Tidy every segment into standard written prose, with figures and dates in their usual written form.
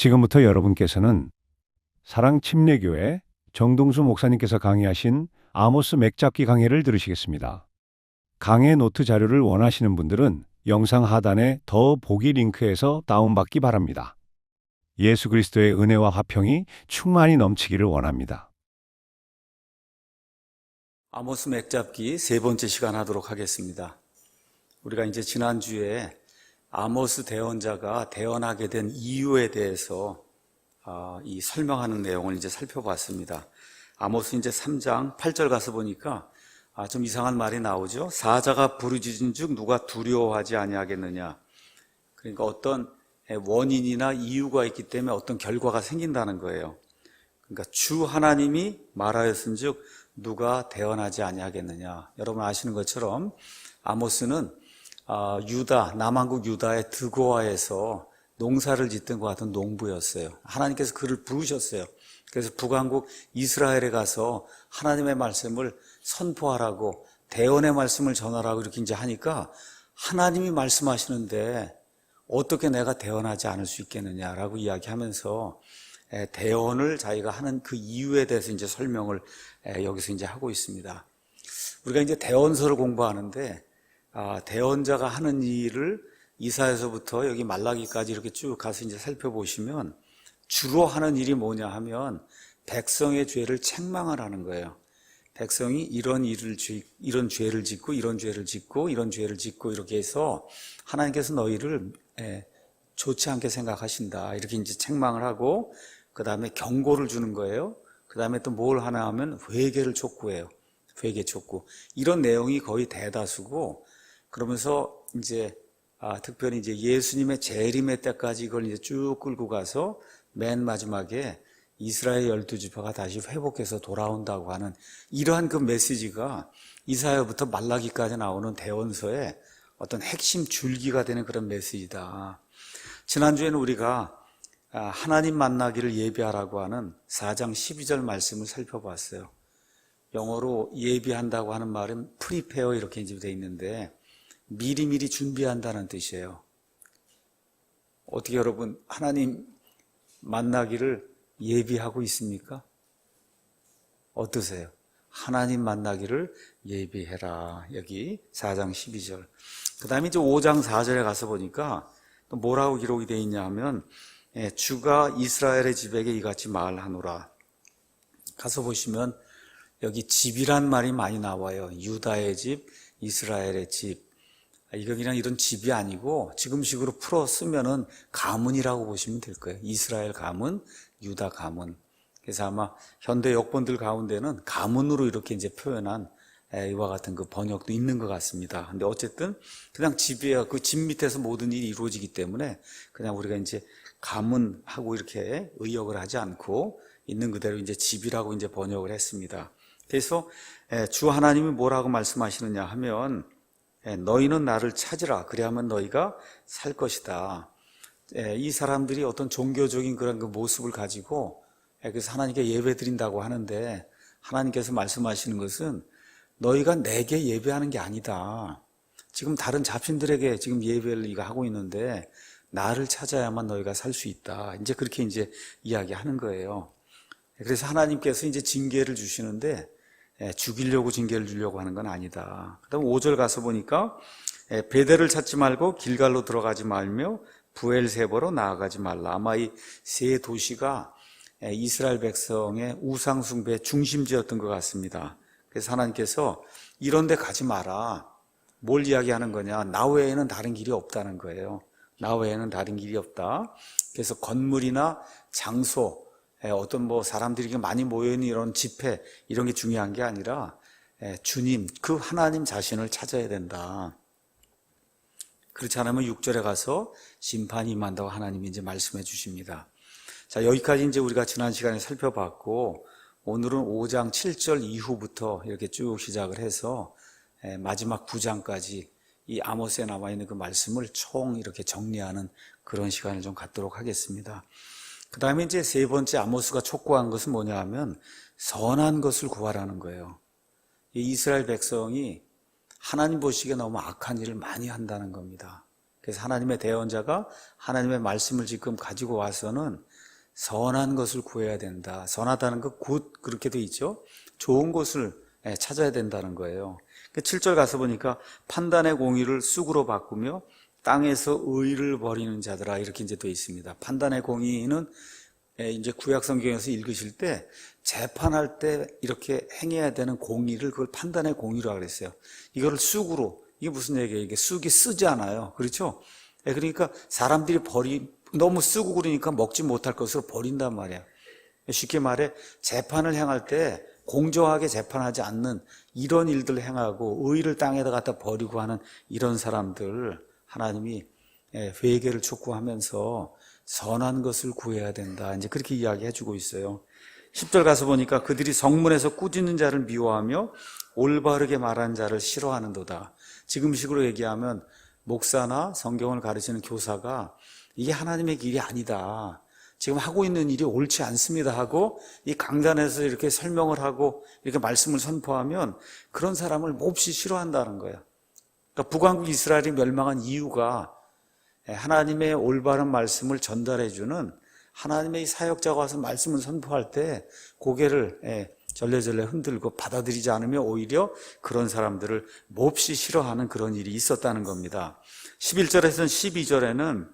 지금부터 여러분께서는 사랑침례교회 정동수 목사님께서 강의하신 아모스 맥잡기 강해를 들으시겠습니다. 강해 노트 자료를 원하시는 분들은 영상 하단의 더 보기 링크에서 다운받기 바랍니다. 예수 그리스도의 은혜와 화평이 충만히 넘치기를 원합니다. 아모스 맥잡기 세 번째 시간 하도록 하겠습니다. 우리가 이제 지난주에 아모스 대언자가 대언하게 된 이유에 대해서 이 설명하는 내용을 이제 살펴봤습니다. 아모스 이제 3장 8절 가서 보니까 좀 이상한 말이 나오죠. 사자가 부르짖은 즉 누가 두려워하지 아니하겠느냐. 그러니까 어떤 원인이나 이유가 있기 때문에 어떤 결과가 생긴다는 거예요. 그러니까 주 하나님이 말하였은즉 누가 대언하지 아니하겠느냐. 여러분 아시는 것처럼 아모스는 유다, 남한국 유다의 드고아에서 농사를 짓던 것 같은 농부였어요. 하나님께서 그를 부르셨어요. 그래서 북왕국 이스라엘에 가서 하나님의 말씀을 선포하라고, 대언의 말씀을 전하라고 이렇게 이제 하니까 하나님이 말씀하시는데 어떻게 내가 대언하지 않을 수 있겠느냐라고 이야기하면서 대언을 자기가 하는 그 이유에 대해서 이제 설명을 여기서 이제 하고 있습니다. 우리가 이제 대언서를 공부하는데 대언자가 하는 일을 이사에서부터 여기 말라기까지 이렇게 쭉 가서 이제 살펴보시면 주로 하는 일이 뭐냐 하면 백성의 죄를 책망을 하는 거예요. 백성이 이런 죄를 짓고 이런 죄를 짓고 이런 죄를 짓고 이렇게 해서 하나님께서 너희를 좋지 않게 생각하신다. 이렇게 이제 책망을 하고 그 다음에 경고를 주는 거예요. 그 다음에 또 뭘 하나 하면 회개를 촉구해요. 회개 촉구. 이런 내용이 거의 대다수고 그러면서 이제 특별히 이제 예수님의 재림의 때까지 이걸 이제 쭉 끌고 가서 맨 마지막에 이스라엘 12지파가 다시 회복해서 돌아온다고 하는 이러한 그 메시지가 이사야부터 말라기까지 나오는 대언서의 어떤 핵심 줄기가 되는 그런 메시지다. 지난주에는 우리가 하나님 만나기를 예비하라고 하는 4장 12절 말씀을 살펴봤어요. 영어로 예비한다고 하는 말은 prepare 이렇게 이제 되어 있는데 미리미리 준비한다는 뜻이에요. 어떻게 여러분 하나님 만나기를 예비하고 있습니까? 어떠세요? 하나님 만나기를 예비해라. 여기 4장 12절. 그 다음에 이제 5장 4절에 가서 보니까 또 뭐라고 기록이 되어 있냐 하면 주가 이스라엘의 집에게 이같이 말하노라. 가서 보시면 여기 집이란 말이 많이 나와요. 유다의 집, 이스라엘의 집. 이거 그냥 이런 집이 아니고 지금식으로 풀어 쓰면은 가문이라고 보시면 될 거예요. 이스라엘 가문, 유다 가문. 그래서 아마 현대 역본들 가운데는 가문으로 이렇게 이제 표현한 이와 같은 그 번역도 있는 것 같습니다. 근데 어쨌든 그냥 집이에요. 그 집 밑에서 모든 일이 이루어지기 때문에 그냥 우리가 이제 가문하고 이렇게 의역을 하지 않고 있는 그대로 이제 집이라고 이제 번역을 했습니다. 그래서 주 하나님이 뭐라고 말씀하시느냐 하면 너희는 나를 찾으라. 그래야만 너희가 살 것이다. 이 사람들이 어떤 종교적인 그런 그 모습을 가지고 그래서 하나님께 예배 드린다고 하는데 하나님께서 말씀하시는 것은 너희가 내게 예배하는 게 아니다. 지금 다른 잡신들에게 지금 예배를 네가 하고 있는데 나를 찾아야만 너희가 살 수 있다. 이제 그렇게 이제 이야기하는 거예요. 그래서 하나님께서 이제 징계를 주시는데 죽이려고 징계를 주려고 하는 건 아니다. 그 다음 5절 가서 보니까 베델을 찾지 말고 길갈로 들어가지 말며 부엘세바로 나아가지 말라. 아마 이 세 도시가 이스라엘 백성의 우상 숭배의 중심지였던 것 같습니다. 그래서 하나님께서 이런 데 가지 마라. 뭘 이야기하는 거냐? 나 외에는 다른 길이 없다는 거예요. 나 외에는 다른 길이 없다. 그래서 건물이나 장소, 어떤 뭐 사람들이 많이 모여있는 이런 집회 이런 게 중요한 게 아니라 주님, 그 하나님 자신을 찾아야 된다. 그렇지 않으면 6절에 가서 심판이 임한다고 하나님이 이제 말씀해 주십니다. 자, 여기까지 이제 우리가 지난 시간에 살펴봤고 오늘은 5장 7절 이후부터 이렇게 쭉 시작을 해서 마지막 9장까지 이 아모스에 남아있는 그 말씀을 총 이렇게 정리하는 그런 시간을 좀 갖도록 하겠습니다. 그 다음에 이제 세 번째 아모스가 촉구한 것은 뭐냐 하면 선한 것을 구하라는 거예요. 이 이스라엘 백성이 하나님 보시기에 너무 악한 일을 많이 한다는 겁니다. 그래서 하나님의 대언자가 하나님의 말씀을 지금 가지고 와서는 선한 것을 구해야 된다. 선하다는 거 곧 그렇게 돼 있죠. 좋은 것을 찾아야 된다는 거예요. 7절 가서 보니까 판단의 공의를 쑥으로 바꾸며 땅에서 의를 버리는 자들아, 이렇게 이제 돼 있습니다. 판단의 공의는 이제 구약 성경에서 읽으실 때 재판할 때 이렇게 행해야 되는 공의를 그걸 판단의 공의라고 그랬어요. 이거를 쑥으로, 이게 무슨 얘기예요? 이게 쑥이 쓰지 않아요. 그렇죠? 그러니까 사람들이 너무 쓰고 그러니까 먹지 못할 것으로 버린단 말이에요. 쉽게 말해 재판을 행할 때 공정하게 재판하지 않는 이런 일들을 행하고 의를 땅에다 갖다 버리고 하는 이런 사람들, 하나님이 회개를 촉구하면서 선한 것을 구해야 된다. 이제 그렇게 이야기해 주고 있어요. 10절 가서 보니까 그들이 성문에서 꾸짖는 자를 미워하며 올바르게 말하는 자를 싫어하는도다. 지금식으로 얘기하면 목사나 성경을 가르치는 교사가 이게 하나님의 길이 아니다, 지금 하고 있는 일이 옳지 않습니다 하고 이 강단에서 이렇게 설명을 하고 이렇게 말씀을 선포하면 그런 사람을 몹시 싫어한다는 거예요. 그러니까 북왕국 이스라엘이 멸망한 이유가 하나님의 올바른 말씀을 전달해주는 하나님의 사역자가 와서 말씀을 선포할 때 고개를 절레절레 흔들고 받아들이지 않으며 오히려 그런 사람들을 몹시 싫어하는 그런 일이 있었다는 겁니다. 11절에서는 12절에는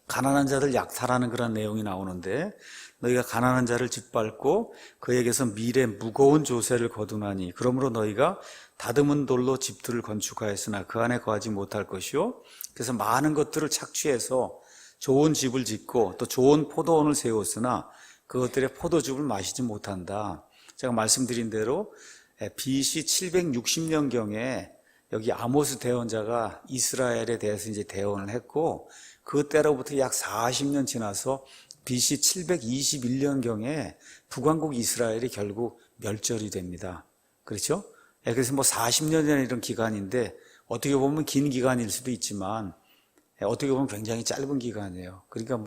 가난한 자들 약탈하는 그런 내용이 나오는데, 너희가 가난한 자를 짓밟고 그에게서 미래 무거운 조세를 거두나니 그러므로 너희가 다듬은 돌로 집들을 건축하였으나 그 안에 거하지 못할 것이요, 그래서 많은 것들을 착취해서 좋은 집을 짓고 또 좋은 포도원을 세웠으나 그것들의 포도즙을 마시지 못한다. 제가 말씀드린 대로 BC 760년경에 여기 아모스 대언자가 이스라엘에 대해서 이제 대언을 했고, 그때로부터 약 40년 지나서 BC 721년경에 북왕국 이스라엘이 결국 멸절이 됩니다. 그렇죠? 그래서 40년이라는 이런 기간인데 어떻게 보면 긴 기간일 수도 있지만 어떻게 보면 굉장히 짧은 기간이에요. 그러니까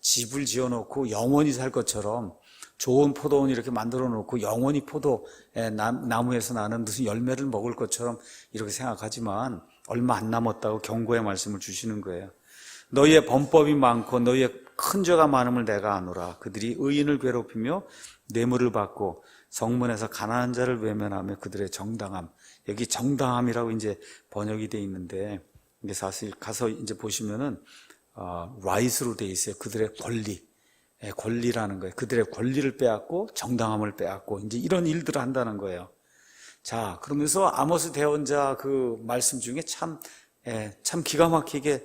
집을 지어놓고 영원히 살 것처럼 좋은 포도원 이렇게 만들어 놓고 영원히 나무에서 나는 무슨 열매를 먹을 것처럼 이렇게 생각하지만 얼마 안 남았다고 경고의 말씀을 주시는 거예요. 너희의 범법이 많고 너희의 큰 죄가 많음을 내가 아노라. 그들이 의인을 괴롭히며 뇌물을 받고 성문에서 가난한 자를 외면하며 그들의 정당함, 여기 정당함이라고 이제 번역이 돼 있는데, 이게 사실 가서 이제 보시면은 right로 돼 있어요. 그들의 권리라는 거예요. 그들의 권리를 빼앗고 정당함을 빼앗고 이제 이런 일들을 한다는 거예요. 자, 그러면서 아모스 대언자 그 말씀 중에 참 기가 막히게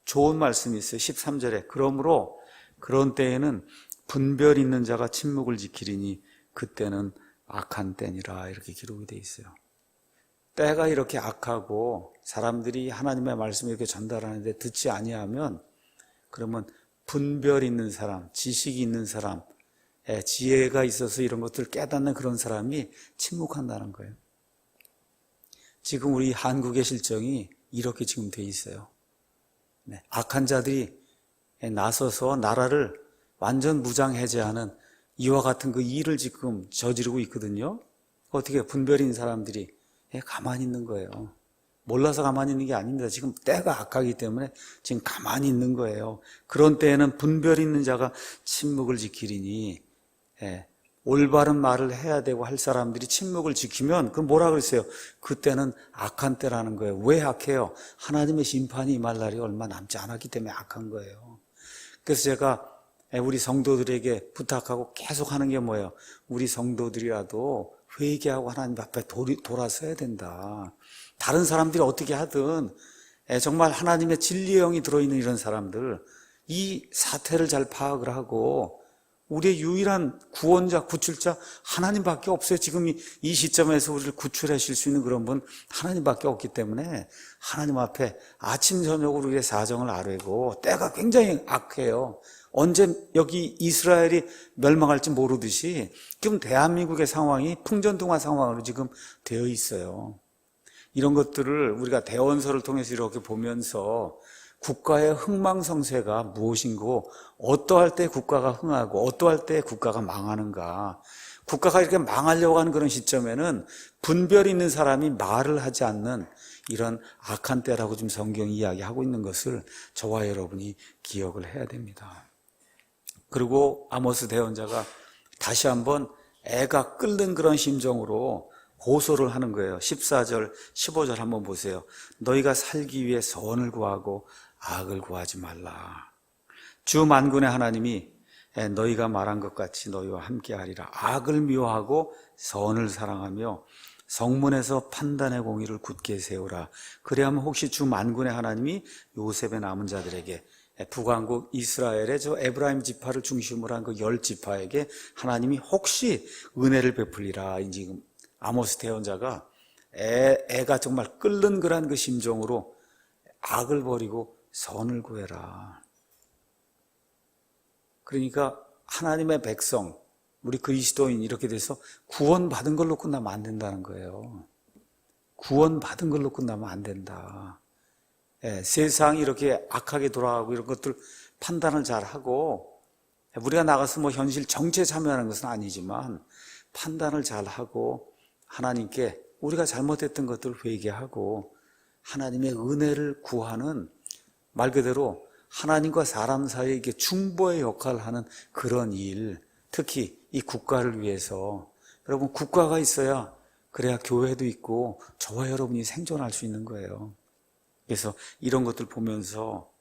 좋은 말씀이 있어요. 13절에 그러므로 그런 때에는 분별 있는 자가 침묵을 지키리니 그때는 악한 때니라, 이렇게 기록이 돼 있어요. 때가 이렇게 악하고 사람들이 하나님의 말씀을 이렇게 전달하는데 듣지 아니하면, 그러면 분별 있는 사람, 지식이 있는 사람, 지혜가 있어서 이런 것들을 깨닫는 그런 사람이 침묵한다는 거예요. 지금 우리 한국의 실정이 이렇게 지금 돼 있어요. 악한 자들이 나서서 나라를 완전 무장해제하는 이와 같은 그 일을 지금 저지르고 있거든요. 어떻게 분별 있는 사람들이 가만히 있는 거예요. 몰라서 가만히 있는 게 아닙니다. 지금 때가 악하기 때문에 지금 가만히 있는 거예요. 그런 때에는 분별 있는 자가 침묵을 지키리니, 올바른 말을 해야 되고 할 사람들이 침묵을 지키면 그럼 뭐라 그랬어요? 그때는 악한 때라는 거예요. 왜 악해요? 하나님의 심판이 임할 날이 얼마 남지 않았기 때문에 악한 거예요. 그래서 제가 우리 성도들에게 부탁하고 계속 하는 게 뭐예요? 우리 성도들이라도 회개하고 하나님 앞에 돌아서야 된다. 다른 사람들이 어떻게 하든 정말 하나님의 진리의 영이 들어있는 이런 사람들, 이 사태를 잘 파악을 하고 우리의 유일한 구원자, 구출자 하나님밖에 없어요. 지금 이 시점에서 우리를 구출하실 수 있는 그런 분 하나님밖에 없기 때문에 하나님 앞에 아침 저녁으로 우리의 사정을 아뢰고, 때가 굉장히 악해요. 언제 여기 이스라엘이 멸망할지 모르듯이 지금 대한민국의 상황이 풍전등화 상황으로 지금 되어 있어요. 이런 것들을 우리가 대원서를 통해서 이렇게 보면서 국가의 흥망성쇠가 무엇인고, 어떠할 때 국가가 흥하고 어떠할 때 국가가 망하는가. 국가가 이렇게 망하려고 하는 그런 시점에는 분별 있는 사람이 말을 하지 않는 이런 악한 때라고 지금 성경이 이야기하고 있는 것을 저와 여러분이 기억을 해야 됩니다. 그리고 아모스 대언자가 다시 한번 애가 끓는 그런 심정으로 호소를 하는 거예요. 14절, 15절 한번 보세요. 너희가 살기 위해 선을 구하고 악을 구하지 말라. 주 만군의 하나님이 너희가 말한 것 같이 너희와 함께하리라. 악을 미워하고 선을 사랑하며 성문에서 판단의 공의를 굳게 세우라. 그래야만 혹시 주 만군의 하나님이 요셉의 남은 자들에게 북왕국 이스라엘의 저 에브라임 지파를 중심으로 한 그 10지파에게 하나님이 혹시 은혜를 베풀리라. 지금 아모스 대언자가 애가 정말 끓는 그런 그 심정으로 악을 버리고 선을 구해라. 그러니까 하나님의 백성, 우리 그리스도인 이렇게 돼서 구원받은 걸로 끝나면 안 된다는 거예요. 구원받은 걸로 끝나면 안 된다. 세상이 이렇게 악하게 돌아가고 이런 것들 판단을 잘하고, 우리가 나가서 뭐 현실 정치에 참여하는 것은 아니지만 판단을 잘하고 하나님께 우리가 잘못했던 것들을 회개하고 하나님의 은혜를 구하는, 말 그대로 하나님과 사람 사이에 이게 중보의 역할을 하는 그런 일, 특히 이 국가를 위해서, 여러분 국가가 있어야 그래야 교회도 있고 저와 여러분이 생존할 수 있는 거예요. 그래서 이런 것들 보면서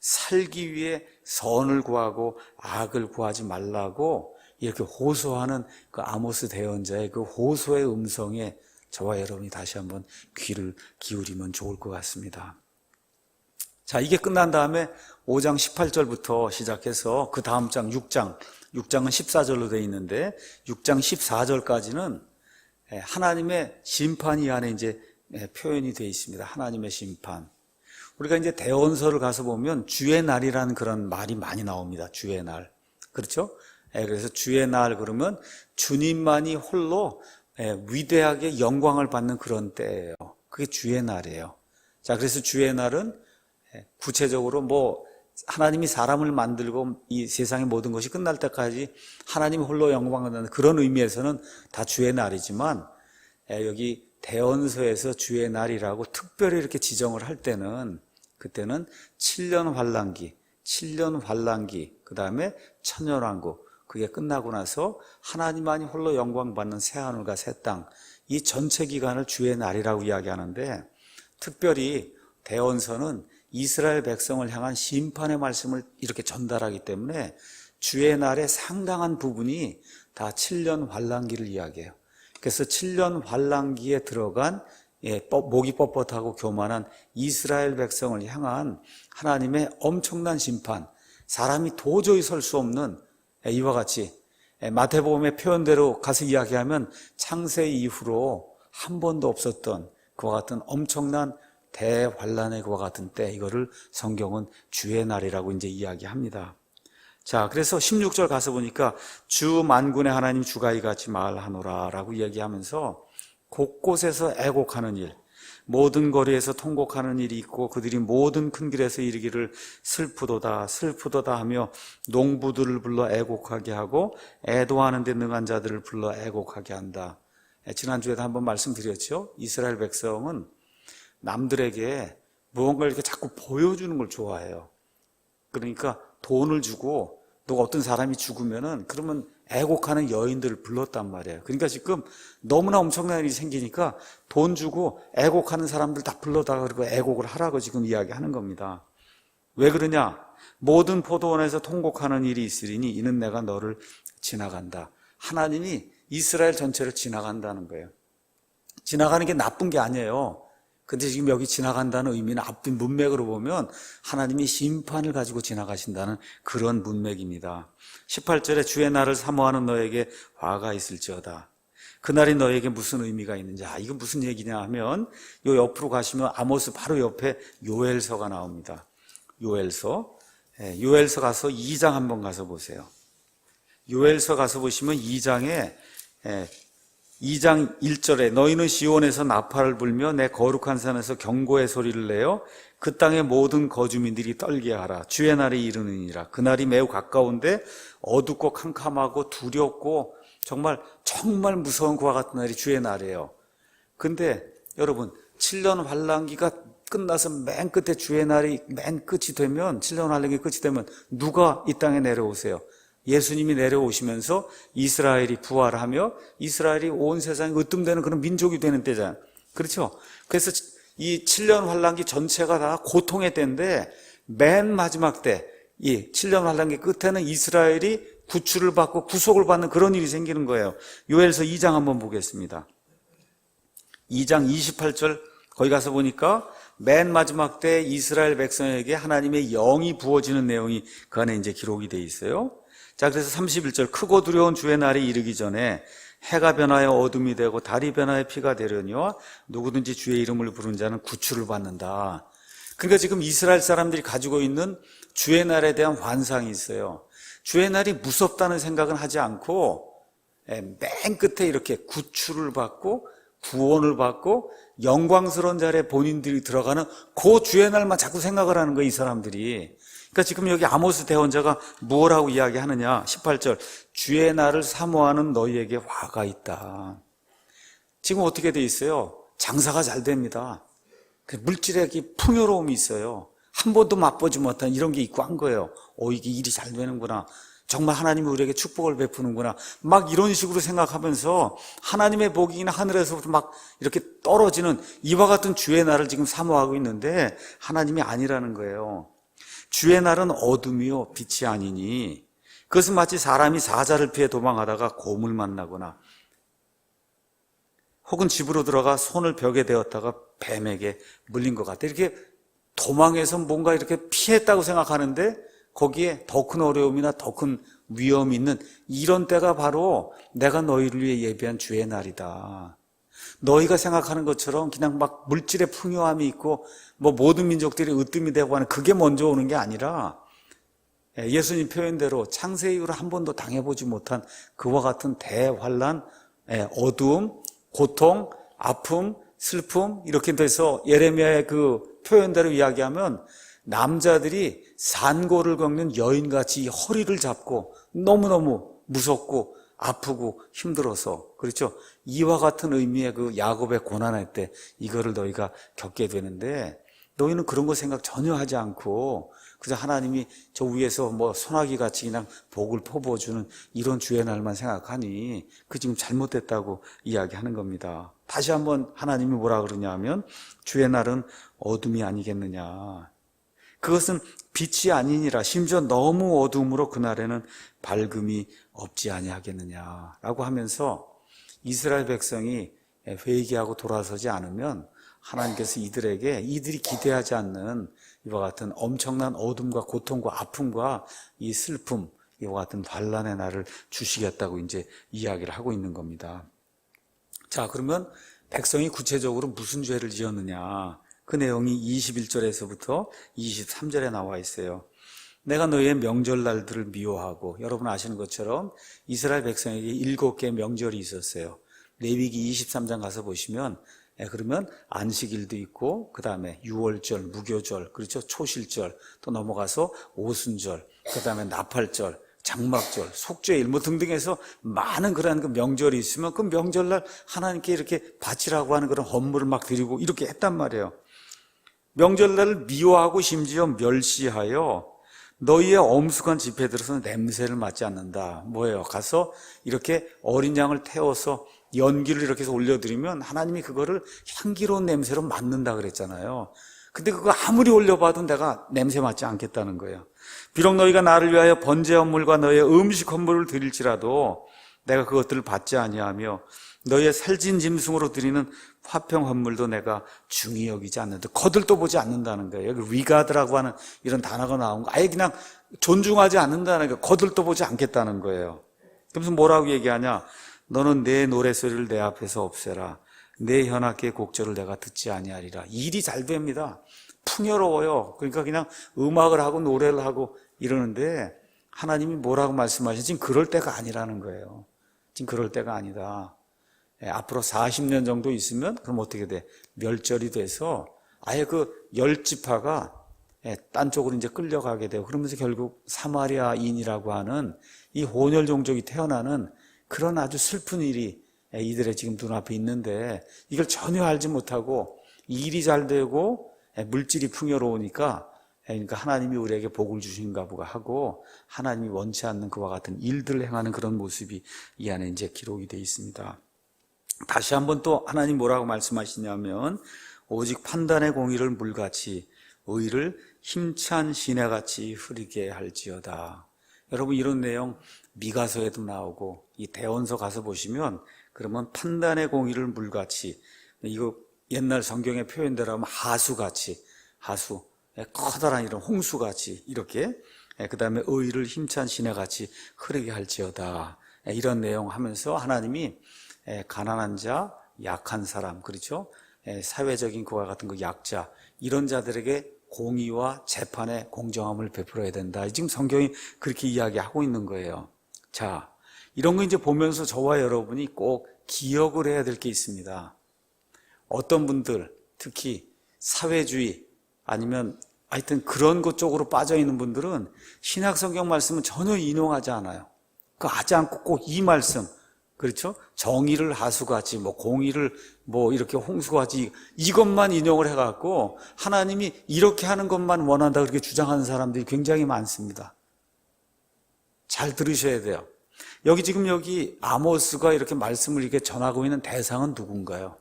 살기 위해 선을 구하고 악을 구하지 말라고 이렇게 호소하는 그 아모스 대언자의 그 호소의 음성에 저와 여러분이 다시 한번 귀를 기울이면 좋을 것 같습니다. 자, 이게 끝난 다음에 5장 18절부터 시작해서 그 다음 장 6장은 14절로 되어 있는데 6장 14절까지는 하나님의 심판이 안에 이제 표현이 되어 있습니다. 하나님의 심판. 우리가 이제 대언서를 가서 보면 주의 날이라는 그런 말이 많이 나옵니다. 주의 날. 그렇죠? 그래서 주의 날 그러면 주님만이 홀로 위대하게 영광을 받는 그런 때예요. 그게 주의 날이에요. 자, 그래서 주의 날은 구체적으로 뭐 하나님이 사람을 만들고 이 세상의 모든 것이 끝날 때까지 하나님이 홀로 영광을 받는 그런 의미에서는 다 주의 날이지만, 여기 대언서에서 주의 날이라고 특별히 이렇게 지정을 할 때는, 그때는 7년 환란기, 그 다음에 천년왕국, 그게 끝나고 나서 하나님만이 홀로 영광 받는 새하늘과 새 땅, 이 전체 기간을 주의 날이라고 이야기하는데, 특별히 대언서는 이스라엘 백성을 향한 심판의 말씀을 이렇게 전달하기 때문에 주의 날의 상당한 부분이 다 7년 환란기를 이야기해요. 그래서 7년 환란기에 들어간 목이 뻣뻣하고 교만한 이스라엘 백성을 향한 하나님의 엄청난 심판, 사람이 도저히 설 수 없는, 이와 같이 마태복음의 표현대로 가서 이야기하면 창세 이후로 한 번도 없었던 그와 같은 엄청난 대환란의 그와 같은 때, 이거를 성경은 주의 날이라고 이제 이야기합니다. 자, 그래서 16절 가서 보니까 주 만군의 하나님 주가 이같이 말하노라 라고 이야기하면서 곳곳에서 애곡하는 일, 모든 거리에서 통곡하는 일이 있고 그들이 모든 큰 길에서 이르기를 슬프도다 슬프도다 하며 농부들을 불러 애곡하게 하고 애도하는 데 능한 자들을 불러 애곡하게 한다. 지난주에도 한번 말씀드렸죠. 이스라엘 백성은 남들에게 무언가를 이렇게 자꾸 보여주는 걸 좋아해요. 그러니까 돈을 주고 누가 어떤 사람이 죽으면은 그러면 애곡하는 여인들을 불렀단 말이에요. 그러니까 지금 너무나 엄청난 일이 생기니까 돈 주고 애곡하는 사람들 다 불러다가 그리고 애곡을 하라고 지금 이야기하는 겁니다. 왜 그러냐? 모든 포도원에서 통곡하는 일이 있으리니 이는 내가 너를 지나간다. 하나님이 이스라엘 전체를 지나간다는 거예요. 지나가는 게 나쁜 게 아니에요. 근데 지금 여기 지나간다는 의미는 앞뒤 문맥으로 보면 하나님이 심판을 가지고 지나가신다는 그런 문맥입니다. 18절에 주의 날을 사모하는 너에게 화가 있을지어다. 그날이 너에게 무슨 의미가 있는지. 이건 무슨 얘기냐 하면 요 옆으로 가시면 아모스 바로 옆에 요엘서가 나옵니다. 요엘서 가서 2장 한번 가서 보세요. 요엘서 가서 보시면 2장 1절에 너희는 시온에서 나팔을 불며 내 거룩한 산에서 경고의 소리를 내어 그 땅의 모든 거주민들이 떨게 하라. 주의 날이 이르느니라. 그날이 매우 가까운데 어둡고 캄캄하고 두렵고 정말 무서운 그와 같은 날이 주의 날이에요. 근데 여러분 7년 환란기가 끝나서 맨 끝에 주의 날이 맨 끝이 되면 7년 환란기 끝이 되면 누가 이 땅에 내려오세요? 예수님이 내려오시면서 이스라엘이 부활하며 이스라엘이 온 세상에 으뜸되는 그런 민족이 되는 때잖아요. 그렇죠? 그래서 이 7년 환란기 전체가 다 고통의 때인데 맨 마지막 때 이 7년 환란기 끝에는 이스라엘이 구출을 받고 구속을 받는 그런 일이 생기는 거예요. 요엘서 2장 한번 보겠습니다. 2장 28절 거기 가서 보니까 맨 마지막 때 이스라엘 백성에게 하나님의 영이 부어지는 내용이 그 안에 이제 기록이 돼 있어요. 자, 그래서 31절 크고 두려운 주의 날이 이르기 전에 해가 변하여 어둠이 되고 달이 변하여 피가 되려니와 누구든지 주의 이름을 부르는 자는 구출을 받는다. 그러니까 지금 이스라엘 사람들이 가지고 있는 주의 날에 대한 환상이 있어요. 주의 날이 무섭다는 생각은 하지 않고 맨 끝에 이렇게 구출을 받고 구원을 받고 영광스러운 자리에 본인들이 들어가는 그 주의 날만 자꾸 생각을 하는 거예요, 이 사람들이. 그러니까 지금 여기 아모스 대언자가 뭐라고 이야기하느냐? 18절 주의 날을 사모하는 너희에게 화가 있다. 지금 어떻게 돼 있어요? 장사가 잘 됩니다. 물질의 풍요로움이 있어요. 한 번도 맛보지 못한 이런 게 있고 한 거예요. 이게 일이 잘 되는구나. 정말 하나님이 우리에게 축복을 베푸는구나. 막 이런 식으로 생각하면서 하나님의 복이 하늘에서부터 막 이렇게 떨어지는 이와 같은 주의 날을 지금 사모하고 있는데 하나님이 아니라는 거예요. 주의 날은 어둠이요 빛이 아니니 그것은 마치 사람이 사자를 피해 도망하다가 곰을 만나거나 혹은 집으로 들어가 손을 벽에 대었다가 뱀에게 물린 것 같아. 이렇게 도망해서 뭔가 이렇게 피했다고 생각하는데 거기에 더 큰 어려움이나 더 큰 위험이 있는 이런 때가 바로 내가 너희를 위해 예비한 주의 날이다. 너희가 생각하는 것처럼 그냥 막 물질의 풍요함이 있고 뭐 모든 민족들이 으뜸이 되고 하는 그게 먼저 오는 게 아니라 예수님 표현대로 창세 이후로 한 번도 당해보지 못한 그와 같은 대환란, 어두움, 고통, 아픔, 슬픔 이렇게 돼서 예레미야의 그 표현대로 이야기하면 남자들이 산고를 겪는 여인같이 허리를 잡고 너무너무 무섭고 아프고 힘들어서 그렇죠. 이와 같은 의미의 그 야곱의 고난할 때 이거를 너희가 겪게 되는데 너희는 그런 거 생각 전혀 하지 않고 그저 하나님이 저 위에서 뭐 소나기 같이 그냥 복을 퍼부어주는 이런 주의 날만 생각하니 그 지금 잘못됐다고 이야기하는 겁니다. 다시 한번 하나님이 뭐라 그러냐 하면 주의 날은 어둠이 아니겠느냐. 그것은 빛이 아니니라 심지어 너무 어두움으로 그날에는 밝음이 없지 아니하겠느냐라고 하면서 이스라엘 백성이 회개하고 돌아서지 않으면 하나님께서 이들이 기대하지 않는 이와 같은 엄청난 어둠과 고통과 아픔과 이 슬픔, 이와 같은 반란의 날을 주시겠다고 이제 이야기를 하고 있는 겁니다. 자, 그러면 백성이 구체적으로 무슨 죄를 지었느냐? 그 내용이 21절에서부터 23절에 나와 있어요. 내가 너희의 명절날들을 미워하고 여러분 아시는 것처럼 이스라엘 백성에게 7개의 명절이 있었어요. 레위기 23장 가서 보시면 그러면 안식일도 있고 그 다음에 유월절, 무교절, 그렇죠? 초실절, 또 넘어가서 오순절, 그 다음에 나팔절, 장막절, 속죄일 뭐 등등 해서 많은 그런 그 명절이 있으면 그 명절날 하나님께 이렇게 바치라고 하는 그런 헌물을 막 드리고 이렇게 했단 말이에요. 명절날을 미워하고 심지어 멸시하여 너희의 엄숙한 집회들에서는 냄새를 맡지 않는다. 뭐예요? 가서 이렇게 어린 양을 태워서 연기를 이렇게 해서 올려드리면 하나님이 그거를 향기로운 냄새로 맡는다 그랬잖아요. 근데 그거 아무리 올려봐도 내가 냄새 맡지 않겠다는 거예요. 비록 너희가 나를 위하여 번제 헌물과 너희의 음식 헌물을 드릴지라도 내가 그것들을 받지 아니하며 너희의 살진 짐승으로 드리는 화평 헌물도 내가 중히 여기지 않는다. 거들떠 보지 않는다는 거예요. 여기 위가드라고 하는 이런 단어가 나온 거 아예 그냥 존중하지 않는다는 거예요. 거들떠 보지 않겠다는 거예요. 그래서 뭐라고 얘기하냐? 너는 내 노래소리를 내 앞에서 없애라. 내 현악의 곡절을 내가 듣지 아니하리라. 일이 잘 됩니다. 풍요로워요. 그러니까 그냥 음악을 하고 노래를 하고 이러는데 하나님이 뭐라고 말씀하시지? 지금 그럴 때가 아니라는 거예요. 지금 그럴 때가 아니다. 앞으로 40년 정도 있으면 그럼 어떻게 돼? 멸절이 돼서 아예 그 10지파가 딴 쪽으로 이제 끌려가게 되고 그러면서 결국 사마리아인이라고 하는 이 혼혈 종족이 태어나는 그런 아주 슬픈 일이 이들의 지금 눈앞에 있는데 이걸 전혀 알지 못하고 일이 잘 되고 물질이 풍요로우니까 그러니까 하나님이 우리에게 복을 주신가 보가 하고 하나님이 원치 않는 그와 같은 일들을 행하는 그런 모습이 이 안에 이제 기록이 되어 있습니다. 다시 한번 또 하나님 뭐라고 말씀하시냐면 오직 판단의 공의를 물같이 의를 힘찬 시내같이 흐리게 할지어다. 여러분 이런 내용 미가서에도 나오고 이 대언서 가서 보시면 그러면 판단의 공의를 물같이, 이거 옛날 성경의 표현대로 하면 하수같이, 하수, 커다란 이런 홍수같이 이렇게, 그 다음에 의를 힘찬 시내같이 흐르게 할지어다. 이런 내용 하면서 하나님이 가난한 자, 약한 사람, 그렇죠? 사회적인 그와 같은 그 약자, 이런 자들에게 공의와 재판의 공정함을 베풀어야 된다. 지금 성경이 그렇게 이야기하고 있는 거예요. 자, 이런 거 이제 보면서 저와 여러분이 꼭 기억을 해야 될 게 있습니다. 어떤 분들, 특히 사회주의 아니면 하여튼 그런 것 쪽으로 빠져 있는 분들은 신약 성경 말씀은 전혀 인용하지 않아요. 그 하지 않고 꼭 이 말씀, 그렇죠? 정의를 하수같이, 공의를 이렇게 홍수같이, 이것만 인용을 해갖고 하나님이 이렇게 하는 것만 원한다 그렇게 주장하는 사람들이 굉장히 많습니다. 잘 들으셔야 돼요. 여기 아모스가 이렇게 말씀을 이렇게 전하고 있는 대상은 누군가요?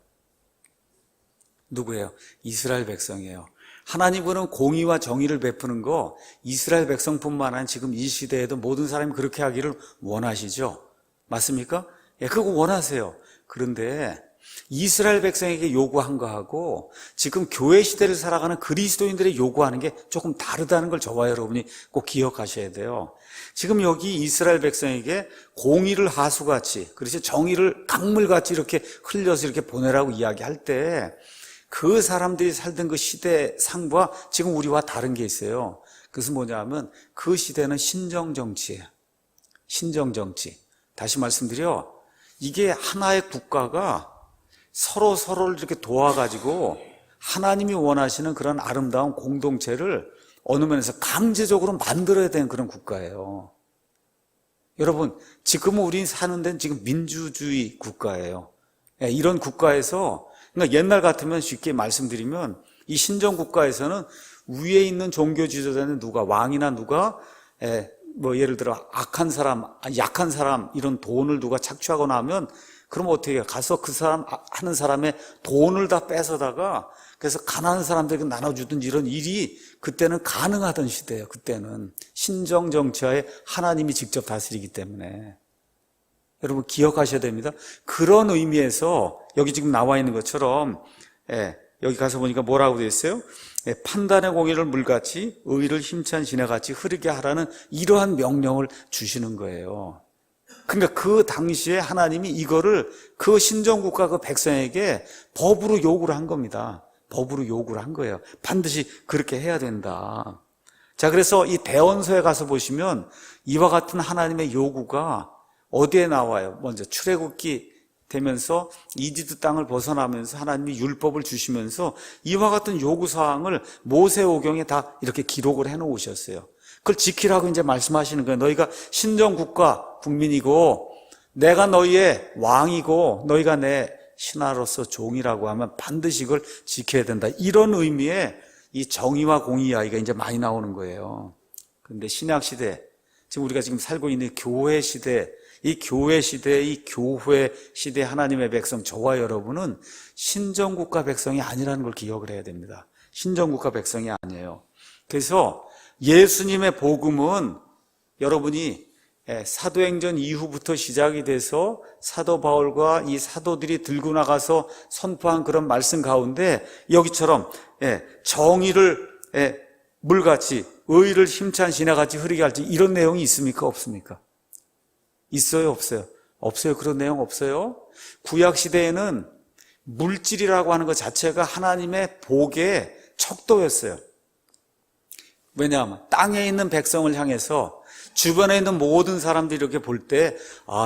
누구예요? 이스라엘 백성이에요. 하나님은 공의와 정의를 베푸는 거 이스라엘 백성뿐만 아니라 지금 이 시대에도 모든 사람이 그렇게 하기를 원하시죠? 맞습니까? 예, 그거 원하세요. 그런데 이스라엘 백성에게 요구한 거하고 지금 교회 시대를 살아가는 그리스도인들의 요구하는 게 조금 다르다는 걸 저와 여러분이 꼭 기억하셔야 돼요. 지금 여기 이스라엘 백성에게 공의를 하수같이, 그렇죠? 정의를 강물같이 이렇게 흘려서 이렇게 보내라고 이야기할 때 그 사람들이 살던 그 시대 상과 지금 우리와 다른 게 있어요. 그것은 뭐냐면 그 시대는 신정정치예요. 신정정치. 다시 말씀드려, 이게 하나의 국가가 서로를 이렇게 도와가지고 하나님이 원하시는 그런 아름다운 공동체를 어느 면에서 강제적으로 만들어야 되는 그런 국가예요. 여러분, 지금은 우리 사는 데는 지금 민주주의 국가예요. 이런 국가에서, 그러니까 옛날 같으면 쉽게 말씀드리면 이 신정 국가에서는 위에 있는 종교 지도자는 누가, 왕이나 누가 예를 들어 악한 사람, 약한 사람 이런 돈을 누가 착취하거나 하면 그럼 어떻게 해요? 가서 그 사람 하는 사람의 돈을 다 뺏어다가 그래서 가난한 사람들에게 나눠주던 이런 일이 그때는 가능하던 시대예요. 그때는 신정 정치하에 하나님이 직접 다스리기 때문에 여러분 기억하셔야 됩니다. 그런 의미에서 여기 지금 나와 있는 것처럼 여기 가서 보니까 뭐라고 되어 있어요? 판단의 공의를 물같이 의를 힘찬 시내같이 흐르게 하라는 이러한 명령을 주시는 거예요. 그러니까 그 당시에 하나님이 이거를 그 신정국가 그 백성에게 법으로 요구를 한 겁니다. 법으로 요구를 한 거예요. 반드시 그렇게 해야 된다. 자, 그래서 이 대언서에 가서 보시면 이와 같은 하나님의 요구가 어디에 나와요? 먼저 출애굽기 되면서 이집트 땅을 벗어나면서 하나님이 율법을 주시면서 이와 같은 요구사항을 모세오경에 다 이렇게 기록을 해놓으셨어요. 그걸 지키라고 이제 말씀하시는 거예요. 너희가 신정국가 국민이고 내가 너희의 왕이고 너희가 내 신하로서 종이라고 하면 반드시 이걸 지켜야 된다. 이런 의미의 이 정의와 공의 이야기가 이제 많이 나오는 거예요. 그런데 신약시대, 지금 우리가 지금 살고 있는 교회 시대, 이 교회 시대, 이 교회 시대 하나님의 백성, 저와 여러분은 신정국가 백성이 아니라는 걸 기억을 해야 됩니다. 신정국가 백성이 아니에요. 그래서 예수님의 복음은 여러분이 사도행전 이후부터 시작이 돼서 사도 바울과 이 사도들이 들고 나가서 선포한 그런 말씀 가운데 여기처럼 정의를 물같이 의를 힘찬 시내같이 흐르게 할지 이런 내용이 있습니까? 없습니까? 있어요? 없어요? 없어요. 그런 내용 없어요. 구약 시대에는 물질이라고 하는 것 자체가 하나님의 복의 척도였어요. 왜냐하면 땅에 있는 백성을 향해서 주변에 있는 모든 사람들이 이렇게 볼 때,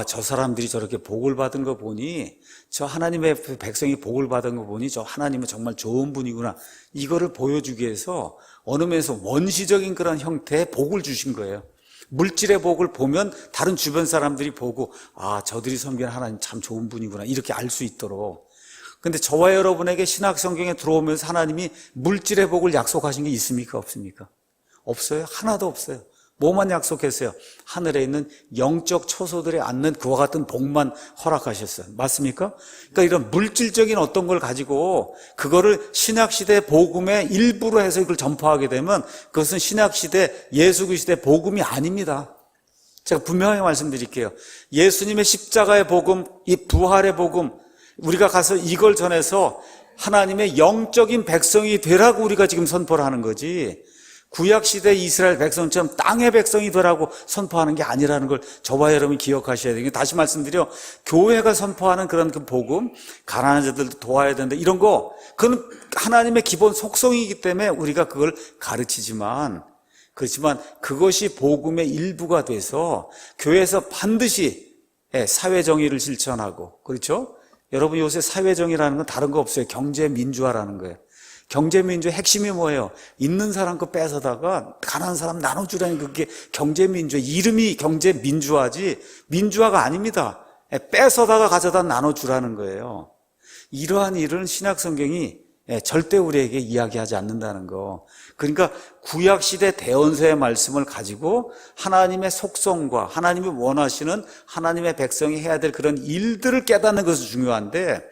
저 사람들이 저렇게 복을 받은 거 보니, 저 하나님의 백성이 복을 받은 거 보니 저 하나님은 정말 좋은 분이구나. 이거를 보여주기 위해서 어느 면에서 원시적인 그런 형태의 복을 주신 거예요. 물질의 복을 보면 다른 주변 사람들이 보고 저들이 섬기는 하나님 참 좋은 분이구나 이렇게 알 수 있도록. 근데 저와 여러분에게 신약 성경에 들어오면서 하나님이 물질의 복을 약속하신 게 있습니까? 없습니까? 없어요. 하나도 없어요. 뭐만 약속했어요? 하늘에 있는 영적 초소들이 앉는 그와 같은 복만 허락하셨어요. 맞습니까? 그러니까 이런 물질적인 어떤 걸 가지고 그거를 신약시대 복음의 일부로 해서 이걸 전파하게 되면 그것은 신약시대 예수 그리스도의 복음이 아닙니다. 제가 분명히 말씀드릴게요. 예수님의 십자가의 복음, 이 부활의 복음, 우리가 가서 이걸 전해서 하나님의 영적인 백성이 되라고 우리가 지금 선포를 하는 거지, 구약시대 이스라엘 백성처럼 땅의 백성이 되라고 선포하는 게 아니라는 걸 저와 여러분이 기억하셔야 돼요. 다시 말씀드려, 교회가 선포하는 그런 그 복음, 가난한 자들도 도와야 된다, 이런 거, 그건 하나님의 기본 속성이기 때문에 우리가 그걸 가르치지만, 그렇지만 그것이 복음의 일부가 돼서 교회에서 반드시 사회정의를 실천하고, 그렇죠? 여러분, 요새 사회정의라는 건 다른 거 없어요. 경제민주화라는 거예요. 경제민주의 핵심이 뭐예요? 있는 사람 거 뺏어다가 가난한 사람 나눠주라는, 그게 경제민주의 이름이 경제민주화지 민주화가 아닙니다. 뺏어다가 가져다 나눠주라는 거예요. 이러한 일은 신약성경이 절대 우리에게 이야기하지 않는다는 거. 그러니까 구약시대 대언서의 말씀을 가지고 하나님의 속성과 하나님이 원하시는 하나님의 백성이 해야 될 그런 일들을 깨닫는 것이 중요한데,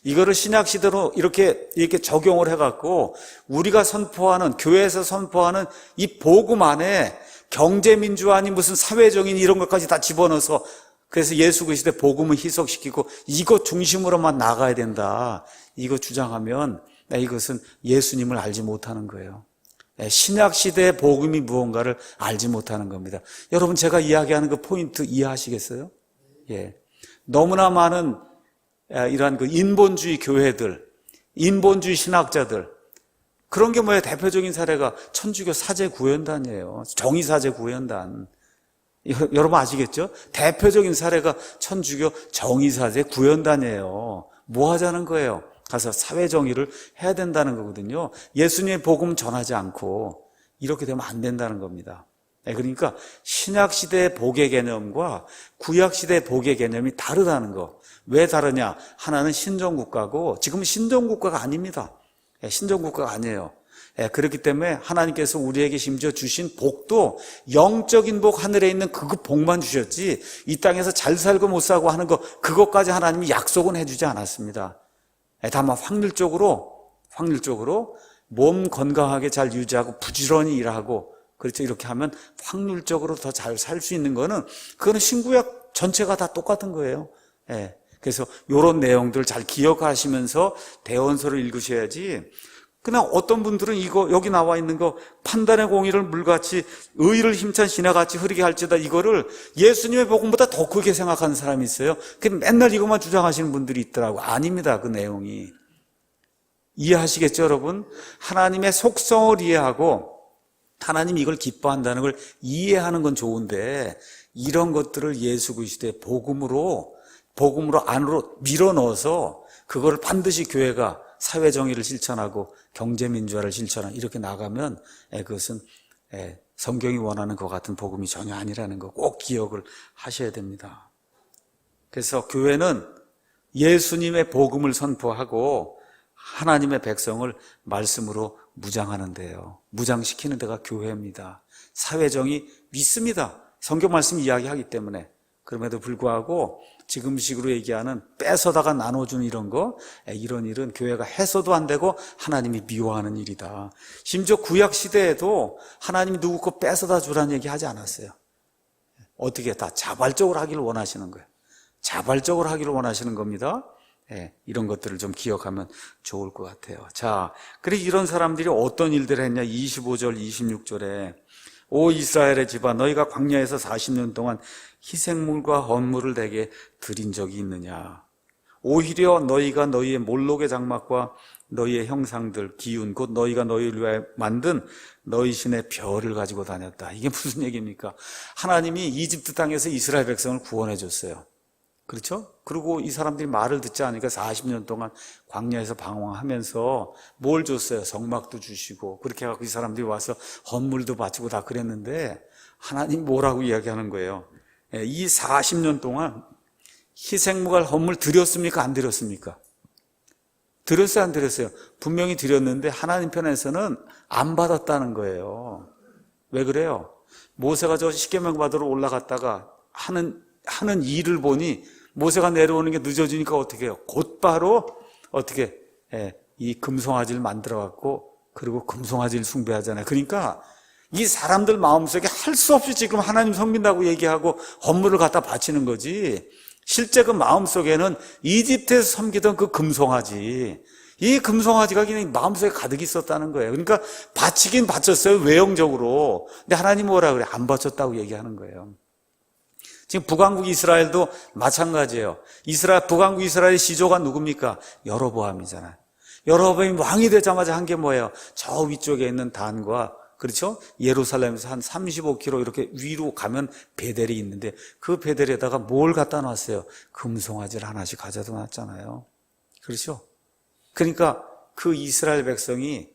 이거를 신약시대로 이렇게 적용을 해갖고 우리가 선포하는, 교회에서 선포하는 이 복음 안에 경제민주화니 무슨 사회정의니 이런 것까지 다 집어넣어서, 그래서 예수 그리스도의 복음을 희석시키고 이것 중심으로만 나가야 된다, 이거 주장하면 이것은 예수님을 알지 못하는 거예요. 신약시대의 복음이 무언가를 알지 못하는 겁니다. 여러분, 제가 이야기하는 그 포인트 이해하시겠어요? 예. 너무나 많은 이러한 그 인본주의 교회들, 인본주의 신학자들, 그런 게 뭐예요? 대표적인 사례가 천주교 사제구현단이에요. 정의사제구현단. 여러분 아시겠죠? 대표적인 사례가 천주교 정의사제구현단이에요. 뭐 하자는 거예요? 가서 사회정의를 해야 된다는 거거든요. 예수님의 복음 전하지 않고 이렇게 되면 안 된다는 겁니다. 그러니까 신약시대의 복의 개념과 구약시대의 복의 개념이 다르다는 거. 왜 다르냐? 하나는 신정국가고 지금은 신정국가가 아닙니다. 신정국가가 아니에요. 그렇기 때문에 하나님께서 우리에게 심지어 주신 복도 영적인 복, 하늘에 있는 그 복만 주셨지, 이 땅에서 잘 살고 못 살고 하는 거, 그것까지 하나님이 약속은 해주지 않았습니다. 다만 확률적으로 몸 건강하게 잘 유지하고 부지런히 일하고, 그렇죠, 이렇게 하면 확률적으로 더 잘 살 수 있는 거는, 그거는 신구약 전체가 다 똑같은 거예요. 그래서 이런 내용들을 잘 기억하시면서 대언서를 읽으셔야지. 그냥 어떤 분들은 이거 여기 나와 있는 거, 판단의 공의를 물같이 의를 힘찬 시내같이 흐리게 할지다, 이거를 예수님의 복음보다 더 크게 생각하는 사람이 있어요. 맨날 이것만 주장하시는 분들이 있더라고요. 아닙니다. 그 내용이. 이해하시겠죠, 여러분? 하나님의 속성을 이해하고 하나님이 이걸 기뻐한다는 걸 이해하는 건 좋은데, 이런 것들을 예수 그리스도의 복음으로 안으로 밀어넣어서 그거를 반드시 교회가 사회정의를 실천하고 경제민주화를 실천하고 이렇게 나가면 그것은 성경이 원하는 것 같은 복음이 전혀 아니라는 거 꼭 기억을 하셔야 됩니다. 그래서 교회는 예수님의 복음을 선포하고 하나님의 백성을 말씀으로 무장하는데요, 무장시키는 데가 교회입니다. 사회정의 믿습니다. 성경 말씀이 이야기하기 때문에. 그럼에도 불구하고 지금식으로 얘기하는 뺏어다가 나눠주는 이런 일은 교회가 해서도 안 되고 하나님이 미워하는 일이다. 심지어 구약시대에도 하나님이 누구 거 뺏어다 주라는 얘기 하지 않았어요. 어떻게 다 자발적으로 하기를 원하시는 거예요. 자발적으로 하기를 원하시는 겁니다. 이런 것들을 좀 기억하면 좋을 것 같아요. 자, 그래서 이런 사람들이 어떤 일들을 했냐? 25절, 26절에 오 이스라엘의 집아, 너희가 광야에서 40년 동안 희생물과 헌물을 내게 드린 적이 있느냐? 오히려 너희가 너희의 몰록의 장막과 너희의 형상들, 기운, 곧 너희가 너희를 위하여 만든 너희 신의 별을 가지고 다녔다. 이게 무슨 얘기입니까? 하나님이 이집트 땅에서 이스라엘 백성을 구원해 줬어요. 그렇죠? 그리고 이 사람들이 말을 듣지 않으니까 40년 동안 광야에서 방황하면서 뭘 줬어요? 성막도 주시고, 그렇게 해갖고 이 사람들이 와서 헌물도 바치고 다 그랬는데, 하나님 뭐라고 이야기하는 거예요? 이 40년 동안 희생물과 헌물 드렸습니까? 안 드렸습니까? 드렸어요, 안 드렸어요? 분명히 드렸는데 하나님 편에서는 안 받았다는 거예요. 왜 그래요? 모세가 저 십계명 받으러 올라갔다가 하는 일을 보니 모세가 내려오는 게 늦어지니까 어떻게 해요? 곧바로 어떻게 이 금송아지를 만들어 갖고 그리고 금송아지를 숭배하잖아요. 그러니까 이 사람들 마음속에 할 수 없이 지금 하나님 섬긴다고 얘기하고 헌물을 갖다 바치는 거지, 실제 그 마음속에는 이집트에서 섬기던 그 금송아지, 이 금송아지가 그냥 마음속에 가득 있었다는 거예요. 그러니까 바치긴 바쳤어요, 외형적으로. 근데 하나님 뭐라 그래? 안 바쳤다고 얘기하는 거예요. 지금 북왕국 이스라엘도 마찬가지예요. 북왕국 이스라엘의 시조가 누굽니까? 여로보암이잖아요. 여로보암이 왕이 되자마자 한 게 뭐예요? 저 위쪽에 있는 단과, 그렇죠? 예루살렘에서 한 35km 이렇게 위로 가면 베델이 있는데 그 베델에다가 뭘 갖다 놨어요? 금송아지를 하나씩 가져다 놨잖아요. 그렇죠? 그러니까 그 이스라엘 백성이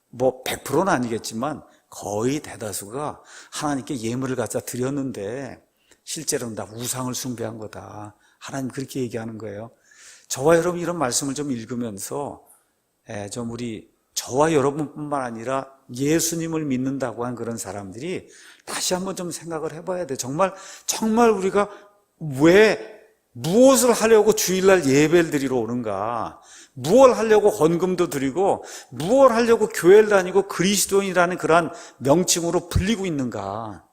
뭐 100%는 아니겠지만 거의 대다수가 하나님께 예물을 갖다 드렸는데 실제로는 다 우상을 숭배한 거다. 하나님 그렇게 얘기하는 거예요. 저와 여러분 이런 말씀을 좀 읽으면서 좀 저와 여러분뿐만 아니라 예수님을 믿는다고 한 그런 사람들이 다시 한번 좀 생각을 해봐야 돼. 정말 우리가 왜 무엇을 하려고 주일날 예배를 드리러 오는가? 무엇을 하려고 헌금도 드리고 무엇을 하려고 교회를 다니고 그리스도인이라는 그러한 명칭으로 불리고 있는가?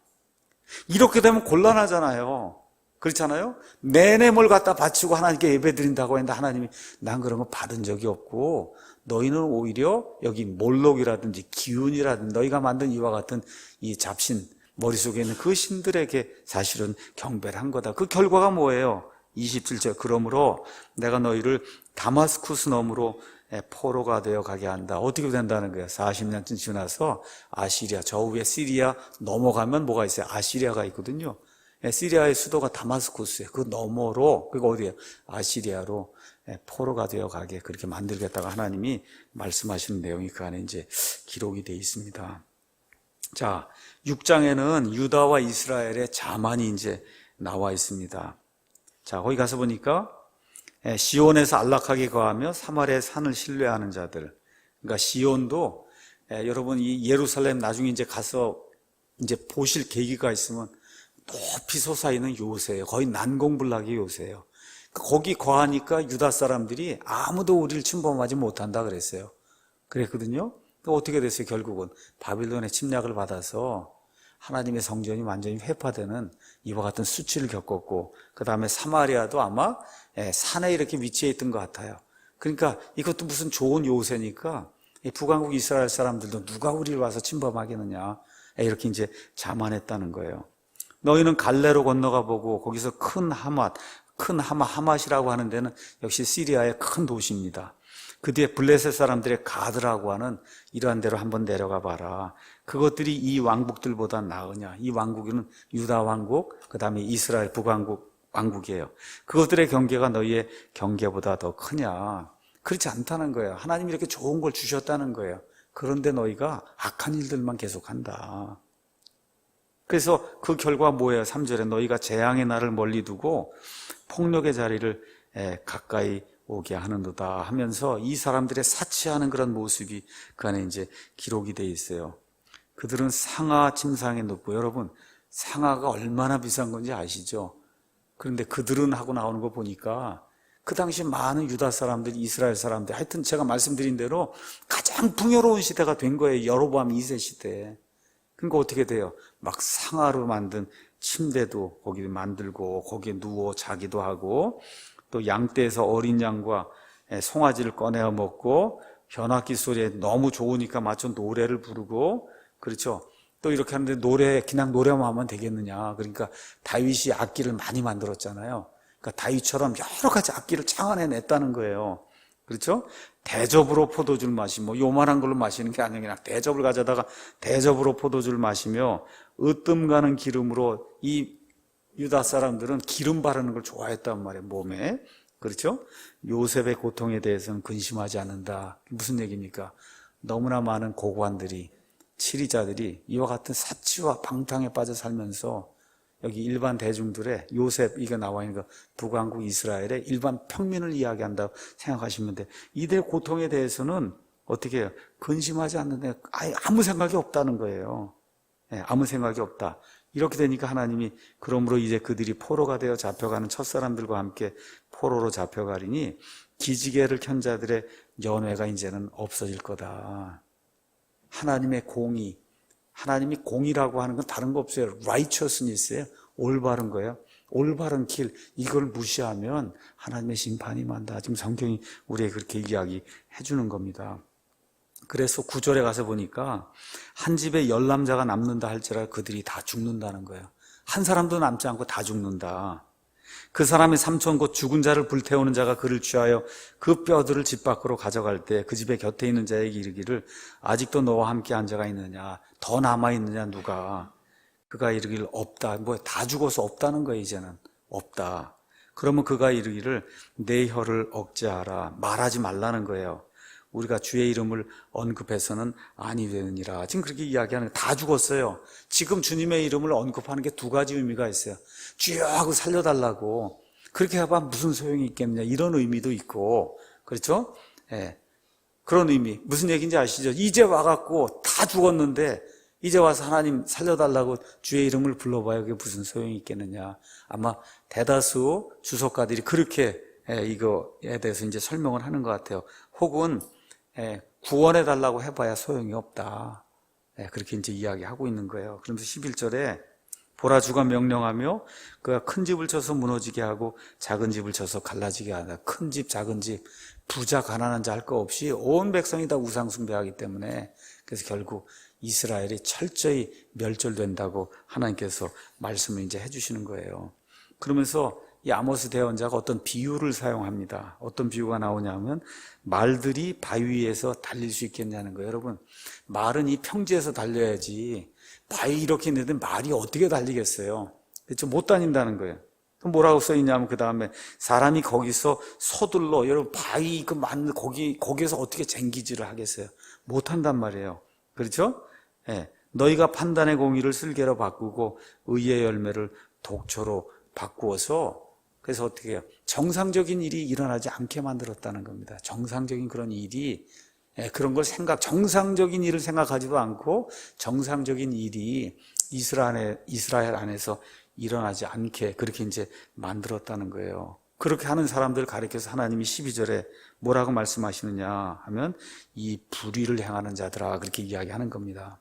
이렇게 되면 곤란하잖아요. 그렇잖아요? 내내 뭘 갖다 바치고 하나님께 예배 드린다고 했는데 하나님이 난 그런 거 받은 적이 없고 너희는 오히려 여기 몰록이라든지 기운이라든지 너희가 만든 이와 같은 이 잡신, 머릿속에 있는 그 신들에게 사실은 경배를 한 거다. 그 결과가 뭐예요? 27절, 그러므로 내가 너희를 다마스쿠스 너머로 포로가 되어 가게 한다. 어떻게 된다는 거예요? 40년쯤 지나서 아시리아, 저 위에 시리아 넘어가면 뭐가 있어요? 아시리아가 있거든요. 시리아의 수도가 다마스쿠스예요. 그 너머로, 그거 어디예요? 아시리아로 포로가 되어 가게 그렇게 만들겠다고 하나님이 말씀하시는 내용이 그 안에 이제 기록이 되어 있습니다. 자, 6장에는 유다와 이스라엘의 자만이 이제 나와 있습니다. 자, 거기 가서 보니까 시온에서 안락하게 거하며 사마리아의 산을 신뢰하는 자들. 그러니까 시온도 여러분 이 예루살렘 나중에 이제 가서 이제 보실 계기가 있으면 높이 솟아있는 요새예요. 거의 난공불락의 요새예요. 거기 거하니까 유다 사람들이 아무도 우리를 침범하지 못한다 그랬어요. 그랬거든요. 어떻게 됐어요? 결국은 바빌론의 침략을 받아서 하나님의 성전이 완전히 회파되는 이와 같은 수치를 겪었고, 그 다음에 사마리아도 아마 산에 이렇게 위치해 있던 것 같아요. 그러니까 이것도 무슨 좋은 요새니까 북왕국 이스라엘 사람들도 누가 우리를 와서 침범하겠느냐, 이렇게 이제 자만했다는 거예요. 너희는 갈레로 건너가 보고 거기서 큰 하맛이라고 하는 데는 역시 시리아의 큰 도시입니다. 그 뒤에 블레셋 사람들의 가드라고 하는 이러한 데로 한번 내려가 봐라. 그것들이 이 왕국들보다 나으냐? 이 왕국은 유다 왕국, 그 다음에 이스라엘 왕국이에요. 그것들의 경계가 너희의 경계보다 더 크냐? 그렇지 않다는 거예요. 하나님이 이렇게 좋은 걸 주셨다는 거예요. 그런데 너희가 악한 일들만 계속한다. 그래서 그 결과 뭐예요? 3절에 너희가 재앙의 날을 멀리 두고 폭력의 자리를 가까이 오게 하는도다 하면서 이 사람들의 사치하는 그런 모습이 그 안에 이제 기록이 되어 있어요. 그들은 상아 침상에 눕고, 여러분 상아가 얼마나 비싼 건지 아시죠? 그런데 그들은 하고 나오는 거 보니까 그 당시 많은 유다 사람들, 이스라엘 사람들, 하여튼 제가 말씀드린 대로 가장 풍요로운 시대가 된 거예요. 여로보암 2세 시대. 그러니까 어떻게 돼요? 막 상아로 만든 침대도 거기 만들고 거기에 누워 자기도 하고, 또 양떼에서 어린 양과 송아지를 꺼내어 먹고, 현악기 소리에 너무 좋으니까 맞춰 노래를 부르고, 그렇죠? 또 이렇게 하는데 그냥 노래만 하면 되겠느냐? 그러니까 다윗이 악기를 많이 만들었잖아요. 그러니까 다윗처럼 여러 가지 악기를 창안해냈다는 거예요. 그렇죠? 대접으로 포도주를 마시면 요만한 걸로 마시는 게 아니라 그냥 대접을 가져다가 대접으로 포도주를 마시며 으뜸 가는 기름으로, 이 유다 사람들은 기름 바르는 걸 좋아했단 말이에요, 몸에. 그렇죠? 요셉의 고통에 대해서는 근심하지 않는다. 무슨 얘기입니까? 너무나 많은 고관들이, 치리자들이 이와 같은 사치와 방탕에 빠져 살면서 여기 일반 대중들의 요셉, 이거 나와 있는 거 북왕국 이스라엘의 일반 평민을 이야기한다고 생각하시면 돼. 이들의 고통에 대해서는 어떻게 해요? 근심하지 않는데 아무 생각이 없다는 거예요. 아무 생각이 없다. 이렇게 되니까 하나님이 그러므로 이제 그들이 포로가 되어 잡혀가는 첫사람들과 함께 포로로 잡혀가리니 기지개를 켠 자들의 연회가 이제는 없어질 거다. 하나님의 공의, 하나님이 공의라고 하는 건 다른 거 없어요. righteousness예요. 올바른 거예요. 올바른 길, 이걸 무시하면 하나님의 심판이 임한다. 지금 성경이 우리에게 그렇게 이야기해 주는 겁니다. 그래서 9절에 가서 보니까 한 집에 10남자가 남는다 할지라도 그들이 다 죽는다는 거예요. 한 사람도 남지 않고 다 죽는다. 그 사람의 삼촌 곧 죽은 자를 불태우는 자가 그를 취하여 그 뼈들을 집 밖으로 가져갈 때 그 집에 곁에 있는 자에게 이르기를 아직도 너와 함께 앉아가 있느냐, 더 남아있느냐 누가. 그가 이르기를 없다. 뭐 다 죽어서 없다는 거예요. 이제는 없다. 그러면 그가 이르기를 내 혀를 억제하라. 말하지 말라는 거예요. 우리가 주의 이름을 언급해서는 아니 되느니라. 지금 그렇게 이야기하는 거예요. 다 죽었어요. 지금 주님의 이름을 언급하는 게 두 가지 의미가 있어요. 주여 하고 살려달라고. 그렇게 해봐 무슨 소용이 있겠느냐, 이런 의미도 있고, 그렇죠? 예. 그런 의미. 무슨 얘기인지 아시죠? 이제 와갖고 다 죽었는데 이제 와서 하나님 살려달라고 주의 이름을 불러봐야 그게 무슨 소용이 있겠느냐. 아마 대다수 주석가들이 그렇게 이거에 대해서 이제 설명을 하는 것 같아요. 혹은 구원해달라고 해봐야 소용이 없다. 그렇게 이제 이야기하고 있는 거예요. 그러면서 11절에 보라 주가 명령하며 그가 큰 집을 쳐서 무너지게 하고 작은 집을 쳐서 갈라지게 하다. 큰 집, 작은 집, 부자, 가난한 자 할 거 없이 온 백성이 다 우상 숭배하기 때문에 그래서 결국 이스라엘이 철저히 멸절된다고 하나님께서 말씀을 이제 해주시는 거예요. 그러면서 이 아모스 대언자가 어떤 비유를 사용합니다. 어떤 비유가 나오냐면 말들이 바위 위에서 달릴 수 있겠냐는 거예요. 여러분, 말은 이 평지에서 달려야지 바위 이렇게 있는데 말이 어떻게 달리겠어요? 그렇죠? 못 다닌다는 거예요. 그럼 뭐라고 써있냐면 그 다음에 사람이 거기서 서둘러, 여러분 바위 그 만 거기에서 어떻게 쟁기질을 하겠어요? 못 한단 말이에요. 그렇죠? 너희가 판단의 공의를 쓸개로 바꾸고 의의 열매를 독초로 바꾸어서 그래서 어떻게 해요? 정상적인 일이 일어나지 않게 만들었다는 겁니다. 정상적인 그런 일이 그런 걸 정상적인 일을 생각하지도 않고 정상적인 일이 이스라엘 안에서 일어나지 않게 그렇게 이제 만들었다는 거예요. 그렇게 하는 사람들을 가리켜서 하나님이 12절에 뭐라고 말씀하시느냐 하면 이 불의를 행하는 자들아 그렇게 이야기하는 겁니다.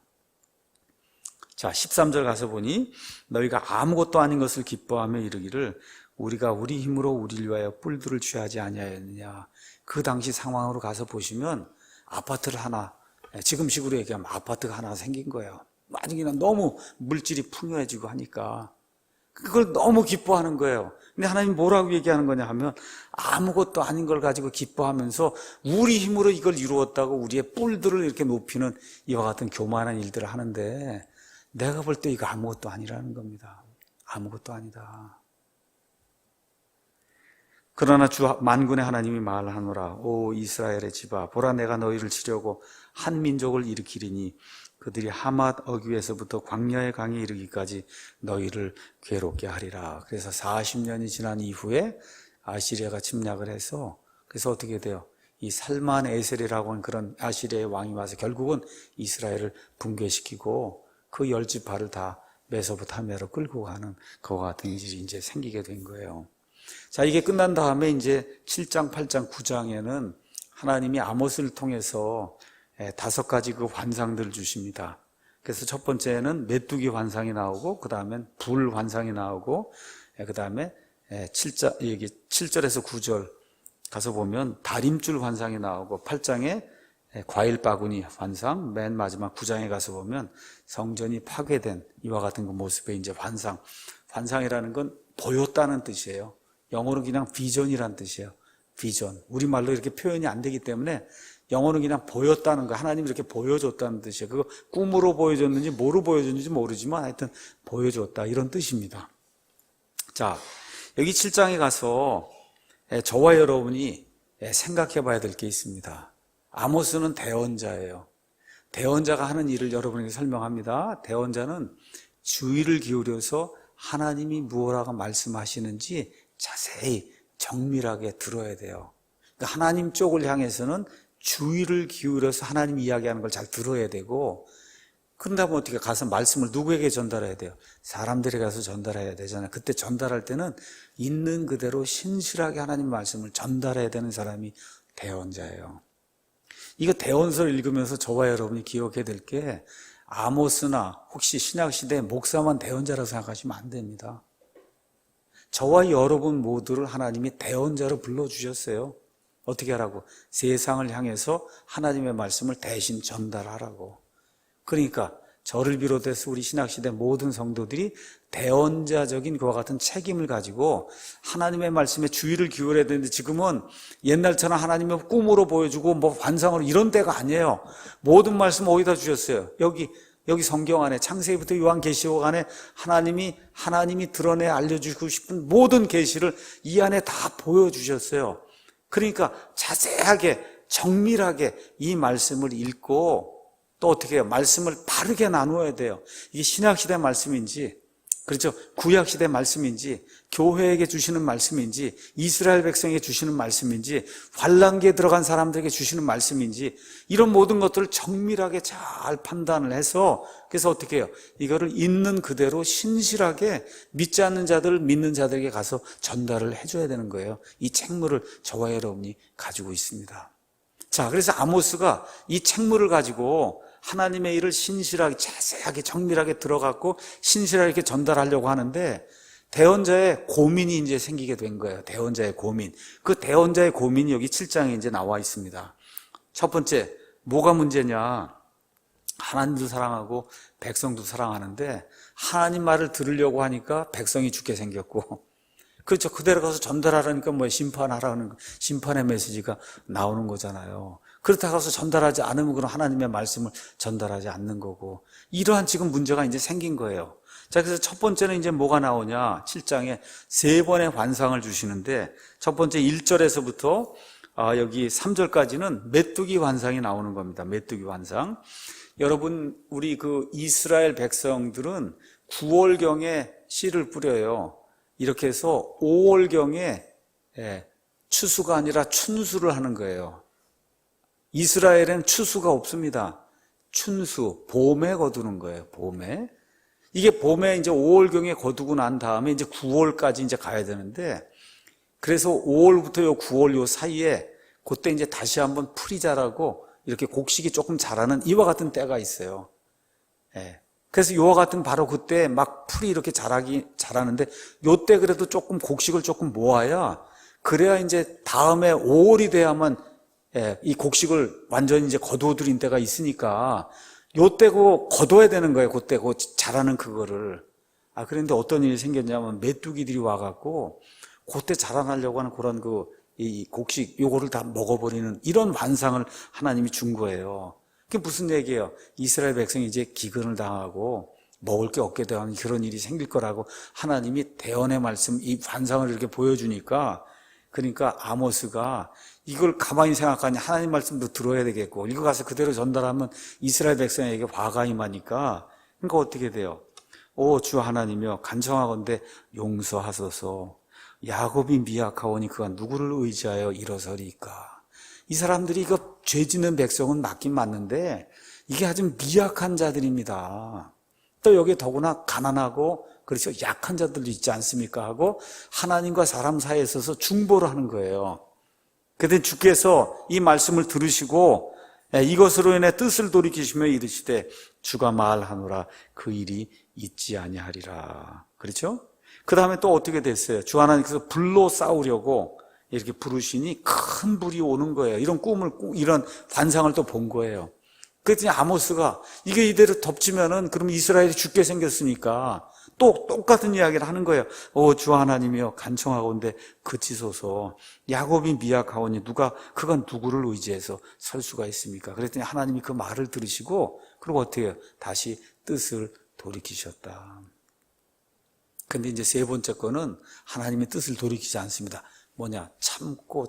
자, 13절 가서 보니 너희가 아무것도 아닌 것을 기뻐하며 이르기를 우리가 우리 힘으로 우리를 위하여 뿔들을 취하지 아니하였느냐. 그 당시 상황으로 가서 보시면 아파트를 하나, 지금식으로 얘기하면 아파트가 하나 생긴 거예요. 아주 그냥 너무 물질이 풍요해지고 하니까 그걸 너무 기뻐하는 거예요. 근데 하나님 뭐라고 얘기하는 거냐 하면 아무것도 아닌 걸 가지고 기뻐하면서 우리 힘으로 이걸 이루었다고 우리의 뿔들을 이렇게 높이는 이와 같은 교만한 일들을 하는데 내가 볼 때 이거 아무것도 아니라는 겁니다. 아무것도 아니다. 그러나 주 만군의 하나님이 말하노라. 오 이스라엘의 집아, 보라 내가 너희를 치려고 한 민족을 일으키리니 그들이 하맛 어귀에서부터 광야의 강에 이르기까지 너희를 괴롭게 하리라. 그래서 40년이 지난 이후에 아시리아가 침략을 해서 그래서 어떻게 돼요? 이 살만 에셀이라고 하는 그런 아시리아의 왕이 와서 결국은 이스라엘을 붕괴시키고 그 10지파를 다 메소포타미아로 끌고 가는 그와 같은 일이 이제 생기게 된 거예요. 자, 이게 끝난 다음에 이제 7장, 8장, 9장에는 하나님이 아모스를 통해서 5가지 그 환상들을 주십니다. 그래서 첫 번째는 메뚜기 환상이 나오고, 그 다음엔 불 환상이 나오고, 그 다음에 7절에서 9절 가서 보면 다림줄 환상이 나오고, 8장에 과일 바구니 환상, 맨 마지막 9장에 가서 보면 성전이 파괴된 이와 같은 그 모습의 이제 환상이라는 건 보였다는 뜻이에요. 영어로 그냥 비전이란 뜻이에요. 비전. 우리말로 이렇게 표현이 안 되기 때문에 영어는 그냥 보였다는 거, 하나님이 이렇게 보여줬다는 뜻이에요. 그거 꿈으로 보여줬는지 뭐로 보여줬는지 모르지만 하여튼 보여줬다 이런 뜻입니다. 자, 여기 7장에 가서 저와 여러분이 생각해 봐야 될 게 있습니다. 아모스는 대언자예요. 대언자가 하는 일을 여러분에게 설명합니다. 대언자는 주의를 기울여서 하나님이 무엇라고 말씀하시는지 자세히 정밀하게 들어야 돼요. 그러니까 하나님 쪽을 향해서는 주의를 기울여서 하나님 이야기하는 걸 잘 들어야 되고 그런다면 어떻게 가서 말씀을 누구에게 전달해야 돼요? 사람들에게 가서 전달해야 되잖아요. 그때 전달할 때는 있는 그대로 신실하게 하나님 말씀을 전달해야 되는 사람이 대언자예요. 이거 대언서를 읽으면서 저와 여러분이 기억해야 될 게 아모스나 혹시 신약시대 목사만 대언자라고 생각하시면 안 됩니다. 저와 여러분 모두를 하나님이 대언자로 불러주셨어요. 어떻게 하라고? 세상을 향해서 하나님의 말씀을 대신 전달하라고. 그러니까 저를 비롯해서 우리 신약시대 모든 성도들이 대언자적인 그와 같은 책임을 가지고 하나님의 말씀에 주의를 기울여야 되는데 지금은 옛날처럼 하나님의 꿈으로 보여주고 뭐 환상으로 이런 때가 아니에요. 모든 말씀 어디다 주셨어요? 여기 성경 안에 창세기부터 요한계시록 안에 하나님이 드러내 알려주고 싶은 모든 계시를 이 안에 다 보여주셨어요. 그러니까 자세하게 정밀하게 이 말씀을 읽고 또 어떻게 해요? 말씀을 바르게 나누어야 돼요. 이게 신약시대 말씀인지, 그렇죠? 구약시대 말씀인지, 교회에게 주시는 말씀인지, 이스라엘 백성에게 주시는 말씀인지, 환란기에 들어간 사람들에게 주시는 말씀인지, 이런 모든 것들을 정밀하게 잘 판단을 해서, 그래서 어떻게 해요? 이거를 있는 그대로 신실하게 믿지 않는 자들, 믿는 자들에게 가서 전달을 해줘야 되는 거예요. 이 책무를 저와 여러분이 가지고 있습니다. 자, 그래서 아모스가 이 책무를 가지고 하나님의 일을 신실하게 자세하게 정밀하게 들어갔고 신실하게 이렇게 전달하려고 하는데 대언자의 고민이 이제 생기게 된 거예요. 대언자의 고민. 그 대언자의 고민이 여기 7장에 이제 나와 있습니다. 첫 번째, 뭐가 문제냐? 하나님도 사랑하고 백성도 사랑하는데 하나님 말을 들으려고 하니까 백성이 죽게 생겼고, 그렇죠. 그대로 가서 전달하라니까 뭐 심판하라는 심판의 메시지가 나오는 거잖아요. 그렇다고 해서 전달하지 않으면 그럼 하나님의 말씀을 전달하지 않는 거고, 이러한 지금 문제가 이제 생긴 거예요. 자, 그래서 첫 번째는 이제 뭐가 나오냐? 7장에 세 번의 환상을 주시는데 첫 번째 1절에서부터 여기 3절까지는 메뚜기 환상이 나오는 겁니다. 메뚜기 환상. 여러분, 우리 그 이스라엘 백성들은 9월경에 씨를 뿌려요. 이렇게 해서 5월경에 추수가 아니라 춘수를 하는 거예요. 이스라엘엔 추수가 없습니다. 춘수, 봄에 거두는 거예요. 봄에. 이게 봄에 이제 5월경에 거두고 난 다음에 이제 9월까지 이제 가야 되는데, 그래서 5월부터 요 9월 요 사이에 그때 이제 다시 한번 풀이 자라고 이렇게 곡식이 조금 자라는 이와 같은 때가 있어요. 그래서 이와 같은 바로 그때 막 풀이 이렇게 자라는데 요때 그래도 조금 곡식을 조금 모아야, 그래야 이제 다음에 5월이 돼야만 이 곡식을 완전히 이제 거두어들인 때가 있으니까 요때 그 거둬야 되는 거예요. 그때 그 자라는 그거를. 그런데 어떤 일이 생겼냐면 메뚜기들이 와갖고 그때 자라나려고 하는 그런 이 곡식 요거를 다 먹어버리는 이런 환상을 하나님이 준 거예요. 그게 무슨 얘기예요? 이스라엘 백성이 이제 기근을 당하고 먹을 게 없게 되는 그런 일이 생길 거라고 하나님이 대언의 말씀, 이 환상을 이렇게 보여주니까, 그러니까 아모스가 이걸 가만히 생각하니 하나님 말씀도 들어야 되겠고, 이거 가서 그대로 전달하면 이스라엘 백성에게 화가 임하니까, 그러니까 어떻게 돼요? 주 하나님이여 간청하건대 용서하소서. 야곱이 미약하오니 그가 누구를 의지하여 일어서리까? 이 사람들이 이거 죄 짓는 백성은 맞긴 맞는데 이게 아주 미약한 자들입니다. 또 여기에 더구나 가난하고, 그렇죠, 약한 자들도 있지 않습니까? 하고 하나님과 사람 사이에 있어서 중보를 하는 거예요. 그때 주께서 이 말씀을 들으시고 이것으로 인해 뜻을 돌이키시며 이르시되 주가 말하노라 그 일이 있지 아니하리라. 그렇죠? 그 다음에 또 어떻게 됐어요? 주 하나님께서 불로 싸우려고 이렇게 부르시니 큰 불이 오는 거예요. 이런 환상을 또 본 거예요. 그랬더니 아모스가 이게 이대로 덮치면은 그럼 이스라엘이 죽게 생겼으니까 또 똑같은 이야기를 하는 거예요. 주 하나님이여 간청하건대 그치소서. 야곱이 미약하오니 그건 누구를 의지해서 설 수가 있습니까? 그랬더니 하나님이 그 말을 들으시고, 그리고 어떻게 해요? 다시 뜻을 돌이키셨다. 근데 이제 세 번째 거는 하나님의 뜻을 돌이키지 않습니다. 뭐냐? 참고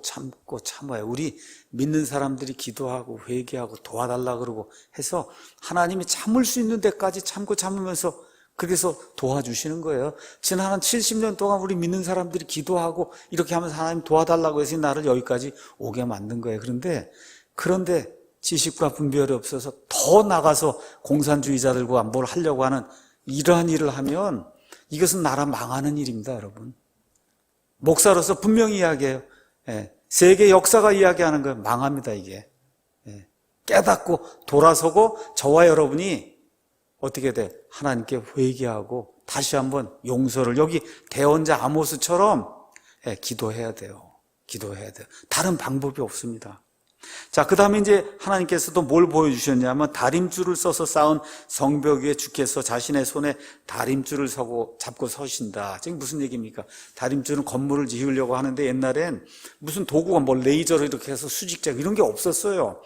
참아요. 우리 믿는 사람들이 기도하고 회개하고 도와달라 그러고 해서 하나님이 참을 수 있는 데까지 참으면서 그래서 도와주시는 거예요. 지난 한 70년 동안 우리 믿는 사람들이 기도하고 이렇게 하면서 하나님 도와달라고 해서 나를 여기까지 오게 만든 거예요. 그런데 지식과 분별이 없어서 더 나가서 공산주의자들과 뭘 하려고 하는 이러한 일을 하면 이것은 나라 망하는 일입니다, 여러분. 목사로서 분명히 이야기해요. 세계 역사가 이야기하는 거예요. 망합니다, 이게. 깨닫고 돌아서고 저와 여러분이 어떻게 돼? 하나님께 회개하고 다시 한번 용서를 여기 대언자 아모스처럼 기도해야 돼요. 기도해야 돼요. 다른 방법이 없습니다. 자, 그 다음에 이제 하나님께서도 뭘 보여주셨냐면 다림줄을 써서 쌓은 성벽 위에 주께서 자신의 손에 다림줄을 잡고 서신다. 지금 무슨 얘기입니까? 다림줄은 건물을 지으려고 하는데 옛날엔 무슨 도구가 뭐 레이저로 이렇게 해서 수직작 이런 게 없었어요.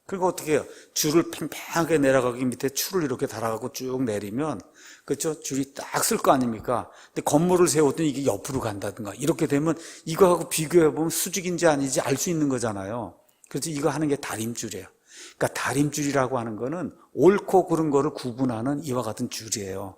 그리고 어떻게 해요? 줄을 팽팽하게 내려가기 밑에 줄을 이렇게 달아가고 쭉 내리면 그렇죠? 줄이 딱 쓸 거 아닙니까? 근데 건물을 세웠더니 이게 옆으로 간다든가 이렇게 되면 이거하고 비교해보면 수직인지 아닌지 알 수 있는 거잖아요. 그래서 이거 하는 게 다림줄이에요. 그러니까 다림줄이라고 하는 거는 옳고 그른 거를 구분하는 이와 같은 줄이에요.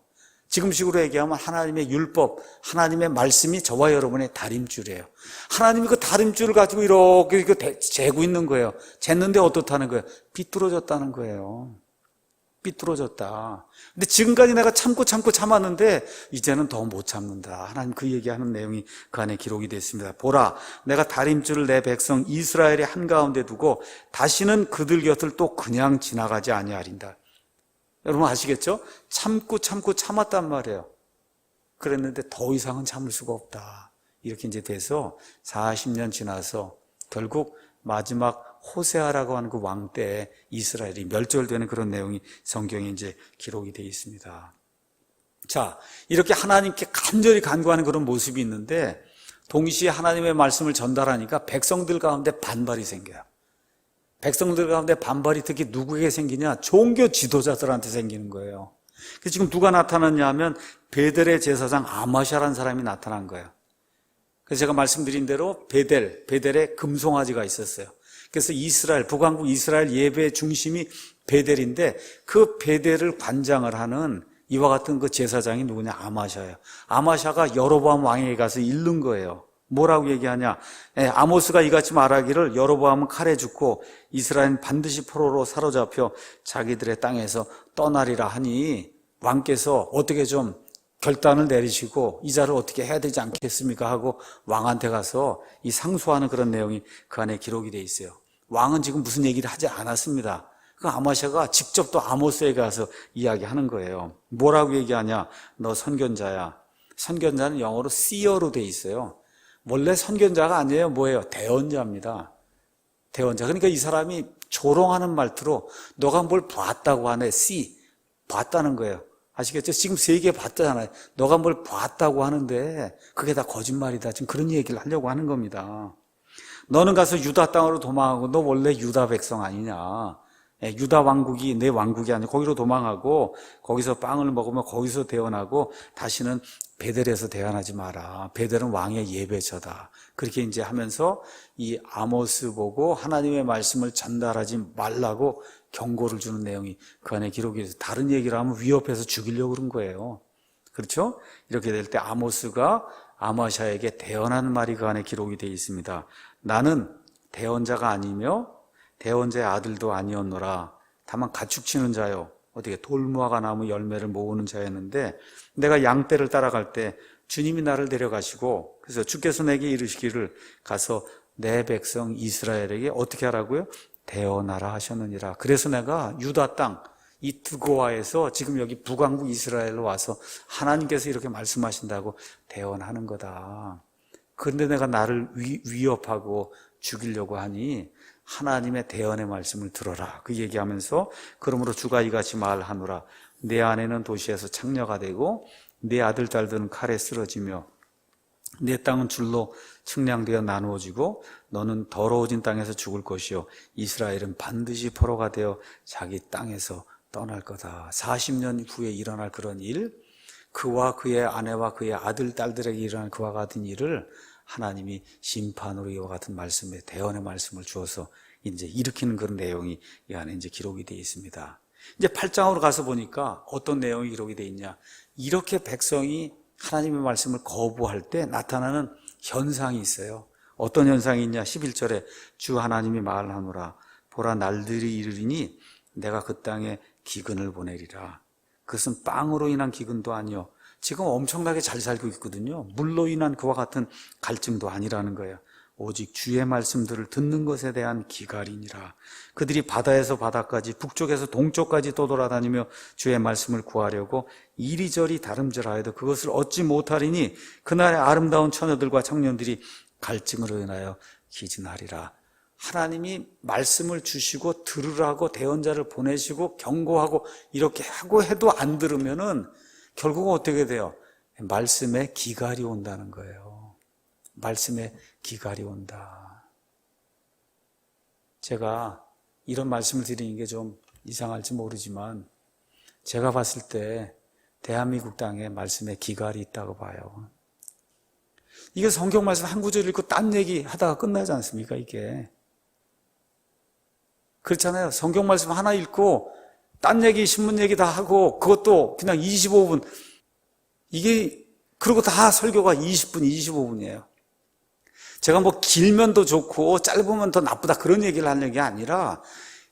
지금식으로 얘기하면 하나님의 율법, 하나님의 말씀이 저와 여러분의 다림줄이에요. 하나님이 그 다림줄을 가지고 이렇게 재고 있는 거예요. 쟀는데 어떻다는 거예요? 비뚤어졌다는 거예요. 삐뚤어졌다. 근데 지금까지 내가 참고 참았는데 이제는 더 못 참는다. 하나님 그 얘기하는 내용이 그 안에 기록이 되어 있습니다. 보라, 내가 다림줄을 내 백성 이스라엘의 한가운데 두고 다시는 그들 곁을 또 그냥 지나가지 아니하린다. 여러분 아시겠죠? 참고 참았단 말이에요. 그랬는데 더 이상은 참을 수가 없다. 이렇게 이제 돼서 40년 지나서 결국 마지막 호세아라고 하는 그 왕 때 이스라엘이 멸절되는 그런 내용이 성경에 이제 기록이 되어 있습니다. 자, 이렇게 하나님께 간절히 간구하는 그런 모습이 있는데 동시에 하나님의 말씀을 전달하니까 백성들 가운데 반발이 생겨요. 백성들 가운데 반발이 특히 누구에게 생기냐? 종교 지도자들한테 생기는 거예요. 그래서 지금 누가 나타났냐 하면 베델의 제사장 아마샤라는 사람이 나타난 거예요. 그래서 제가 말씀드린 대로 베델에 금송아지가 있었어요. 그래서 북왕국 이스라엘 예배의 중심이 베델인데 그 베델을 관장을 하는 이와 같은 그 제사장이 누구냐? 아마샤예요. 아마샤가 여로보암 왕에게 가서 잃는 거예요. 뭐라고 얘기하냐? 아모스가 이같이 말하기를 여로보암은 칼에 죽고 이스라엘은 반드시 포로로 사로잡혀 자기들의 땅에서 떠나리라 하니 왕께서 어떻게 좀 결단을 내리시고 이자를 어떻게 해야 되지 않겠습니까? 하고 왕한테 가서 이 상소하는 그런 내용이 그 안에 기록이 돼 있어요. 왕은 지금 무슨 얘기를 하지 않았습니다. 그 아마샤가 직접 또 아모스에게 가서 이야기하는 거예요. 뭐라고 얘기하냐? 너 선견자야. 선견자는 영어로 seer로 돼 있어요. 원래 선견자가 아니에요. 뭐예요? 대언자입니다. 대언자. 그러니까 이 사람이 조롱하는 말투로 너가 뭘 봤다고 하네. 봤다는 거예요. 아시겠죠? 지금 세계 봤잖아요. 너가 뭘 봤다고 하는데 그게 다 거짓말이다. 지금 그런 얘기를 하려고 하는 겁니다. 너는 가서 유다 땅으로 도망하고 너 원래 유다 백성 아니냐. 유다 왕국이 내 왕국이 아니고 거기로 도망하고 거기서 빵을 먹으면 거기서 대언하고 다시는 베델에서 대언하지 마라. 베델은 왕의 예배처다. 그렇게 이제 하면서 이 아모스 보고 하나님의 말씀을 전달하지 말라고 경고를 주는 내용이 그 안에 기록이 돼서 다른 얘기를 하면 위협해서 죽이려고 그런 거예요. 그렇죠? 이렇게 될 때 아모스가 아마샤에게 대언하는 말이 그 안에 기록이 되어 있습니다. 나는 대언자가 아니며 대언자의 아들도 아니었노라. 다만 가축치는 자요. 어떻게 돌무화과 나무 열매를 모으는 자였는데 내가 양떼를 따라갈 때 주님이 나를 데려가시고 그래서 주께서 내게 이르시기를 가서 내 백성 이스라엘에게 어떻게 하라고요? 대언하라 하셨느니라. 그래서 내가 유다 땅 이 드고아에서 지금 여기 북왕국 이스라엘로 와서 하나님께서 이렇게 말씀하신다고 대언하는 거다. 그런데 내가 나를 위협하고 죽이려고 하니 하나님의 대언의 말씀을 들어라. 그 얘기하면서 그러므로 주가 이같이 말하노라. 내 아내는 도시에서 창녀가 되고 내 아들 딸들은 칼에 쓰러지며 내 땅은 줄로 측량되어 나누어지고 너는 더러워진 땅에서 죽을 것이요 이스라엘은 반드시 포로가 되어 자기 땅에서 떠날 거다. 40년 후에 일어날 그런 일, 그와 그의 아내와 그의 아들 딸들에게 일어날 그와 같은 일을 하나님이 심판으로 이와 같은 말씀에 대언의 말씀을 주어서 이제 일으키는 그런 내용이 이 안에 이제 기록이 되어 있습니다. 이제 8장으로 가서 보니까 어떤 내용이 기록이 되어 있냐? 이렇게 백성이 하나님의 말씀을 거부할 때 나타나는 현상이 있어요. 어떤 현상이 있냐? 11절에 주 하나님이 말하노라. 보라 날들이 이르리니 내가 그 땅에 기근을 보내리라. 그것은 빵으로 인한 기근도 아니요 지금 엄청나게 잘 살고 있거든요. 물로 인한 그와 같은 갈증도 아니라는 거예요. 오직 주의 말씀들을 듣는 것에 대한 기갈이니라. 그들이 바다에서 바다까지 북쪽에서 동쪽까지 떠돌아다니며 주의 말씀을 구하려고 이리저리 다름질하여도 그것을 얻지 못하리니 그날의 아름다운 처녀들과 청년들이 갈증으로 인하여 기진하리라. 하나님이 말씀을 주시고 들으라고 대언자를 보내시고 경고하고 이렇게 하고 해도 안 들으면은 결국은 어떻게 돼요? 말씀에 기갈이 온다는 거예요. 말씀에 기갈이 온다. 제가 이런 말씀을 드리는 게 좀 이상할지 모르지만 제가 봤을 때 대한민국 땅에 말씀에 기갈이 있다고 봐요. 이게 성경 말씀 한 구절 읽고 딴 얘기 하다가 끝나지 않습니까, 이게? 그렇잖아요. 성경 말씀 하나 읽고 딴 얘기, 신문 얘기 다 하고 그것도 그냥 25분. 이게 그리고 다 설교가 20분, 25분이에요. 제가 뭐 길면 더 좋고 짧으면 더 나쁘다 그런 얘기를 하는 게 아니라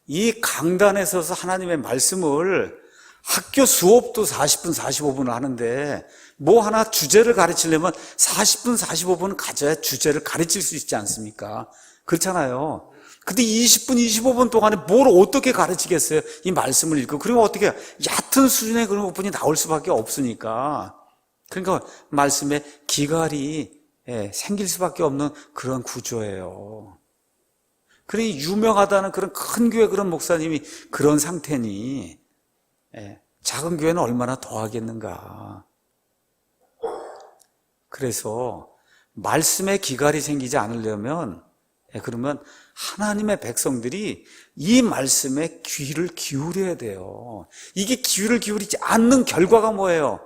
이 강단에 서서 하나님의 말씀을 학교 수업도 40분, 45분을 하는데 뭐 하나 주제를 가르치려면 40분, 45분은 가져야 주제를 가르칠 수 있지 않습니까? 그렇잖아요. 근데 20분, 25분 동안에 뭘 어떻게 가르치겠어요? 이 말씀을 읽고. 그리고 어떻게 얕은 수준의 그런 부분이 나올 수밖에 없으니까. 그러니까 말씀에 기갈이 생길 수밖에 없는 그런 구조예요. 그러니 유명하다는 그런 큰 교회 그런 목사님이 그런 상태니 작은 교회는 얼마나 더 하겠는가. 그래서 말씀에 기갈이 생기지 않으려면 그러면 하나님의 백성들이 이 말씀에 귀를 기울여야 돼요. 이게 귀를 기울이지 않는 결과가 뭐예요?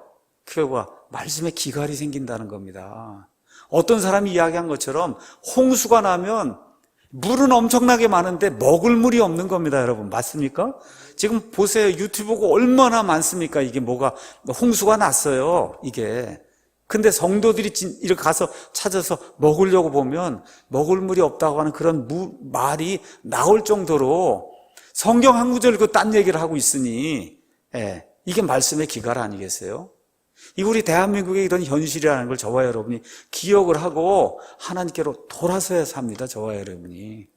결과 말씀에 기갈이 생긴다는 겁니다. 어떤 사람이 이야기한 것처럼 홍수가 나면 물은 엄청나게 많은데 먹을 물이 없는 겁니다, 여러분. 맞습니까? 지금 보세요. 유튜브 보고 얼마나 많습니까? 이게 뭐가 홍수가 났어요, 이게. 근데 성도들이 이렇게 가서 찾아서 먹으려고 보면 먹을 물이 없다고 하는 그런 말이 나올 정도로 성경 한 구절 읽고 딴 얘기를 하고 있으니 이게 말씀의 기갈 아니겠어요? 이 우리 대한민국의 이런 현실이라는 걸 저와 여러분이 기억을 하고 하나님께로 돌아서야 삽니다. 저와 여러분이.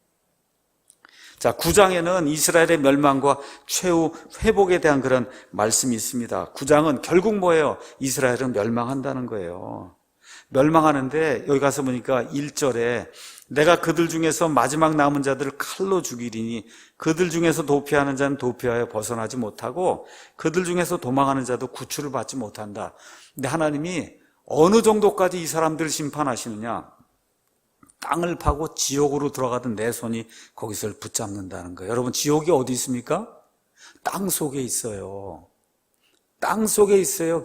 자, 9장에는 이스라엘의 멸망과 최후 회복에 대한 그런 말씀이 있습니다. 9장은 결국 뭐예요? 이스라엘은 멸망한다는 거예요. 멸망하는데 여기 가서 보니까 1절에 내가 그들 중에서 마지막 남은 자들을 칼로 죽이리니 그들 중에서 도피하는 자는 도피하여 벗어나지 못하고 그들 중에서 도망하는 자도 구출을 받지 못한다. 근데 하나님이 어느 정도까지 이 사람들을 심판하시느냐? 땅을 파고 지옥으로 들어가던 내 손이 거기서 붙잡는다는 거예요. 여러분, 지옥이 어디 있습니까? 땅 속에 있어요. 땅 속에 있어요.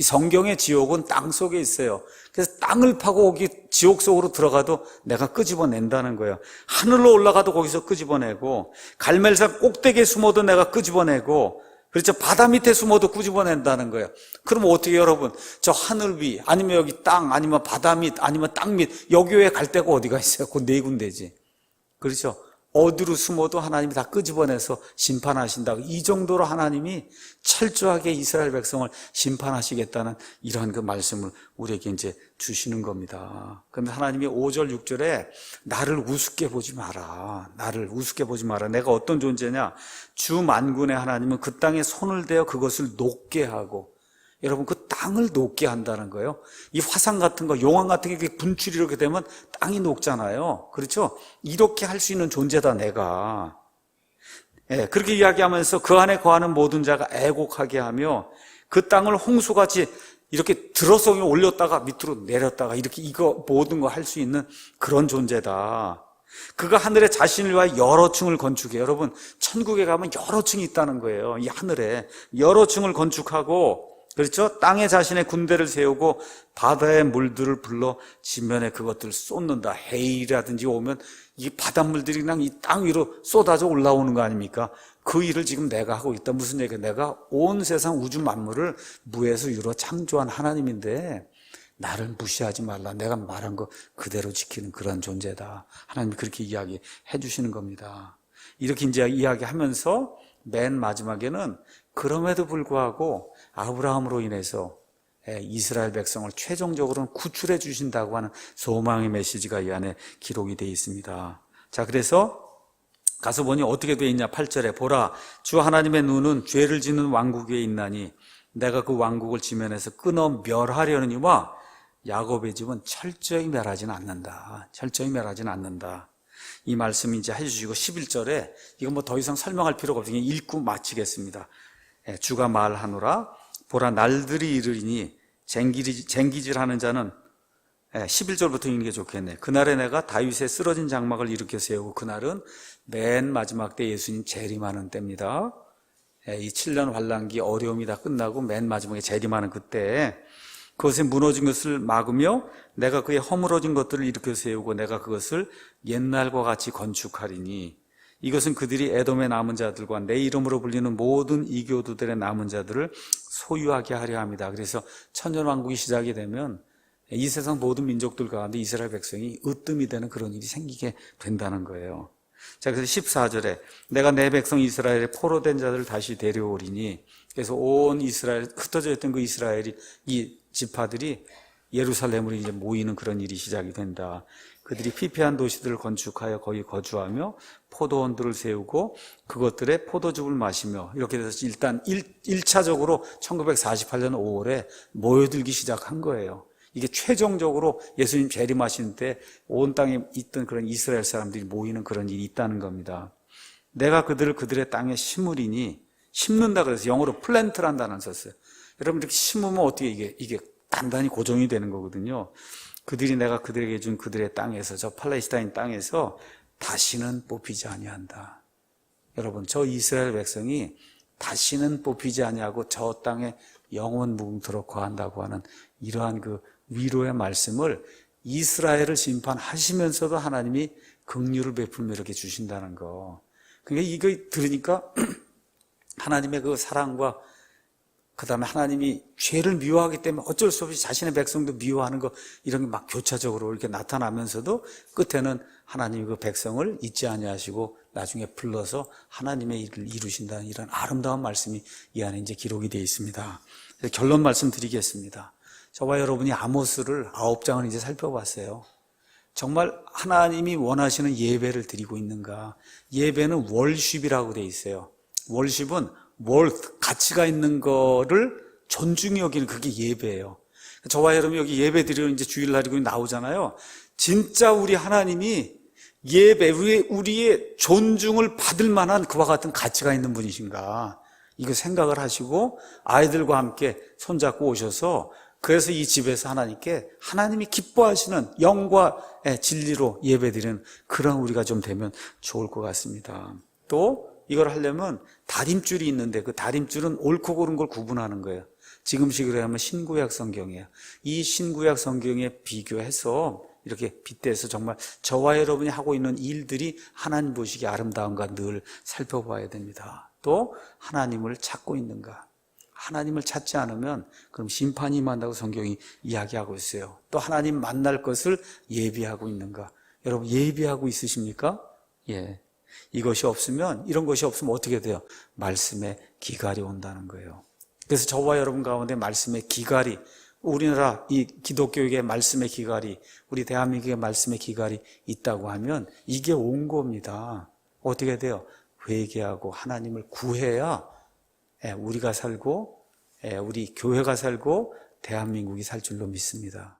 성경의 지옥은 땅 속에 있어요. 그래서 땅을 파고 거기 지옥 속으로 들어가도 내가 끄집어낸다는 거예요. 하늘로 올라가도 거기서 끄집어내고 갈멜산 꼭대기에 숨어도 내가 끄집어내고 그렇죠. 바다 밑에 숨어도 끄집어낸다는 거예요. 그럼 어떻게 여러분, 저 하늘 위 아니면 여기 땅 아니면 바다 밑 아니면 땅 밑 여기 외에 갈 데가 어디가 있어요? 그 네 군데지. 그렇죠. 어디로 숨어도 하나님이 다 끄집어내서 심판하신다고. 이 정도로 하나님이 철저하게 이스라엘 백성을 심판하시겠다는 이러한 그 말씀을 우리에게 이제 주시는 겁니다. 그런데 하나님이 5절, 6절에 나를 우습게 보지 마라. 나를 우습게 보지 마라. 내가 어떤 존재냐? 주 만군의 하나님은 그 땅에 손을 대어 그것을 녹게 하고 여러분 그 땅을 녹게 한다는 거예요. 이 화산 같은 거, 용암 같은 게 분출이 이렇게 되면 땅이 녹잖아요. 그렇죠? 이렇게 할 수 있는 존재다 내가. 그렇게 이야기하면서 그 안에 거하는 모든 자가 애곡하게 하며 그 땅을 홍수같이 이렇게 들어서 올렸다가 밑으로 내렸다가 이렇게 이거 모든 거 할 수 있는 그런 존재다. 그가 하늘에 자신을 위하여 여러 층을 건축해. 여러분 천국에 가면 여러 층이 있다는 거예요. 이 하늘에 여러 층을 건축하고 그렇죠? 땅에 자신의 군대를 세우고 바다의 물들을 불러 지면에 그것들을 쏟는다. 해일이라든지 오면 이 바닷물들이 그냥 이 땅 위로 쏟아져 올라오는 거 아닙니까? 그 일을 지금 내가 하고 있다. 무슨 얘기야? 내가 온 세상 우주 만물을 무에서 유로 창조한 하나님인데 나를 무시하지 말라. 내가 말한 거 그대로 지키는 그런 존재다. 하나님이 그렇게 이야기해 주시는 겁니다. 이렇게 이제 이야기하면서 맨 마지막에는 그럼에도 불구하고 아브라함으로 인해서 이스라엘 백성을 최종적으로는 구출해 주신다고 하는 소망의 메시지가 이 안에 기록이 되어 있습니다. 자, 그래서 가서 보니 어떻게 되어 있냐. 8절에 보라, 주 하나님의 눈은 죄를 짓는 왕국 위에 있나니 내가 그 왕국을 지면에서 끊어 멸하려느니와 야곱의 집은 철저히 멸하지는 않는다. 철저히 멸하지는 않는다. 이 말씀 이제 해주시고 11절에 이건 뭐 더 이상 설명할 필요가 없으니 읽고 마치겠습니다. 주가 말하노라 보라 날들이 이르리니 쟁기질하는 자는 11절부터 읽는 게 좋겠네. 그날에 내가 다윗의 쓰러진 장막을 일으켜 세우고 그날은 맨 마지막 때 예수님 재림하는 때입니다. 이 7년 환란기 어려움이 다 끝나고 맨 마지막에 재림하는 그때 그것에 무너진 것을 막으며 내가 그의 허물어진 것들을 일으켜 세우고 내가 그것을 옛날과 같이 건축하리니 이것은 그들이 에돔의 남은 자들과 내 이름으로 불리는 모든 이교도들의 남은 자들을 소유하게 하려 합니다. 그래서 천년왕국이 시작이 되면 이 세상 모든 민족들 가운데 이스라엘 백성이 으뜸이 되는 그런 일이 생기게 된다는 거예요. 자, 그래서 14절에 내가 내 백성 이스라엘의 포로된 자들을 다시 데려오리니 그래서 온 이스라엘 흩어져 있던 그 이스라엘이 이 지파들이 예루살렘으로 이제 모이는 그런 일이 시작이 된다. 그들이 피폐한 도시들을 건축하여 거기 거주하며 포도원들을 세우고 그것들의 포도즙을 마시며 이렇게 돼서 일단 1차적으로 1948년 5월에 모여들기 시작한 거예요. 이게 최종적으로 예수님 재림하신 때 온 땅에 있던 그런 이스라엘 사람들이 모이는 그런 일이 있다는 겁니다. 내가 그들을 그들의 땅에 심으리니 심는다 그래서 영어로 플랜트란 단어를 썼어요. 여러분 이렇게 심으면 어떻게 이게 단단히 고정이 되는 거거든요. 그들이 내가 그들에게 준 그들의 땅에서 저 팔레스타인 땅에서 다시는 뽑히지 아니한다. 여러분 저 이스라엘 백성이 다시는 뽑히지 아니하고 저 땅에 영원 무궁토록 거한다고 하는 이러한 그 위로의 말씀을 이스라엘을 심판하시면서도 하나님이 긍휼을 베풀며 이렇게 주신다는 거. 그러니까 이거 들으니까 하나님의 그 사랑과 그 다음에 하나님이 죄를 미워하기 때문에 어쩔 수 없이 자신의 백성도 미워하는 거 이런 게 막 교차적으로 이렇게 나타나면서도 끝에는 하나님이 그 백성을 잊지 아니하시고 나중에 불러서 하나님의 일을 이루신다는 이런 아름다운 말씀이 이 안에 이제 기록이 되어 있습니다. 결론 말씀드리겠습니다. 저와 여러분이 아모스를 9장을 이제 살펴봤어요. 정말 하나님이 원하시는 예배를 드리고 있는가? 예배는 월십이라고 되어 있어요. 월십은 가치가 있는 거를 존중히 여기는 그게 예배예요. 저와 여러분 여기 예배 드리러 이제 주일날이고 나오잖아요. 진짜 우리 하나님이 예배, 우리의 존중을 받을 만한 그와 같은 가치가 있는 분이신가? 이거 생각을 하시고 아이들과 함께 손잡고 오셔서 그래서 이 집에서 하나님께 하나님이 기뻐하시는 영과 진리로 예배드리는 그런 우리가 좀 되면 좋을 것 같습니다. 또 이걸 하려면 다림줄이 있는데 그 다림줄은 옳고 그른 걸 구분하는 거예요. 지금식으로 하면 신구약 성경이에요. 이 신구약 성경에 비교해서 이렇게 빗대서 정말 저와 여러분이 하고 있는 일들이 하나님 보시기에 아름다운가 늘 살펴봐야 됩니다. 또 하나님을 찾고 있는가? 하나님을 찾지 않으면 그럼 심판이 임한다고 성경이 이야기하고 있어요. 또 하나님 만날 것을 예비하고 있는가? 여러분 예비하고 있으십니까? 예. 이것이 없으면 이런 것이 없으면 어떻게 돼요? 말씀의 기갈이 온다는 거예요. 그래서 저와 여러분 가운데 말씀의 기갈이 우리나라 이 기독교에게 말씀의 기갈이 우리 대한민국의 말씀의 기갈이 있다고 하면 이게 온 겁니다. 어떻게 돼요? 회개하고 하나님을 구해야 우리가 살고 우리 교회가 살고 대한민국이 살 줄로 믿습니다.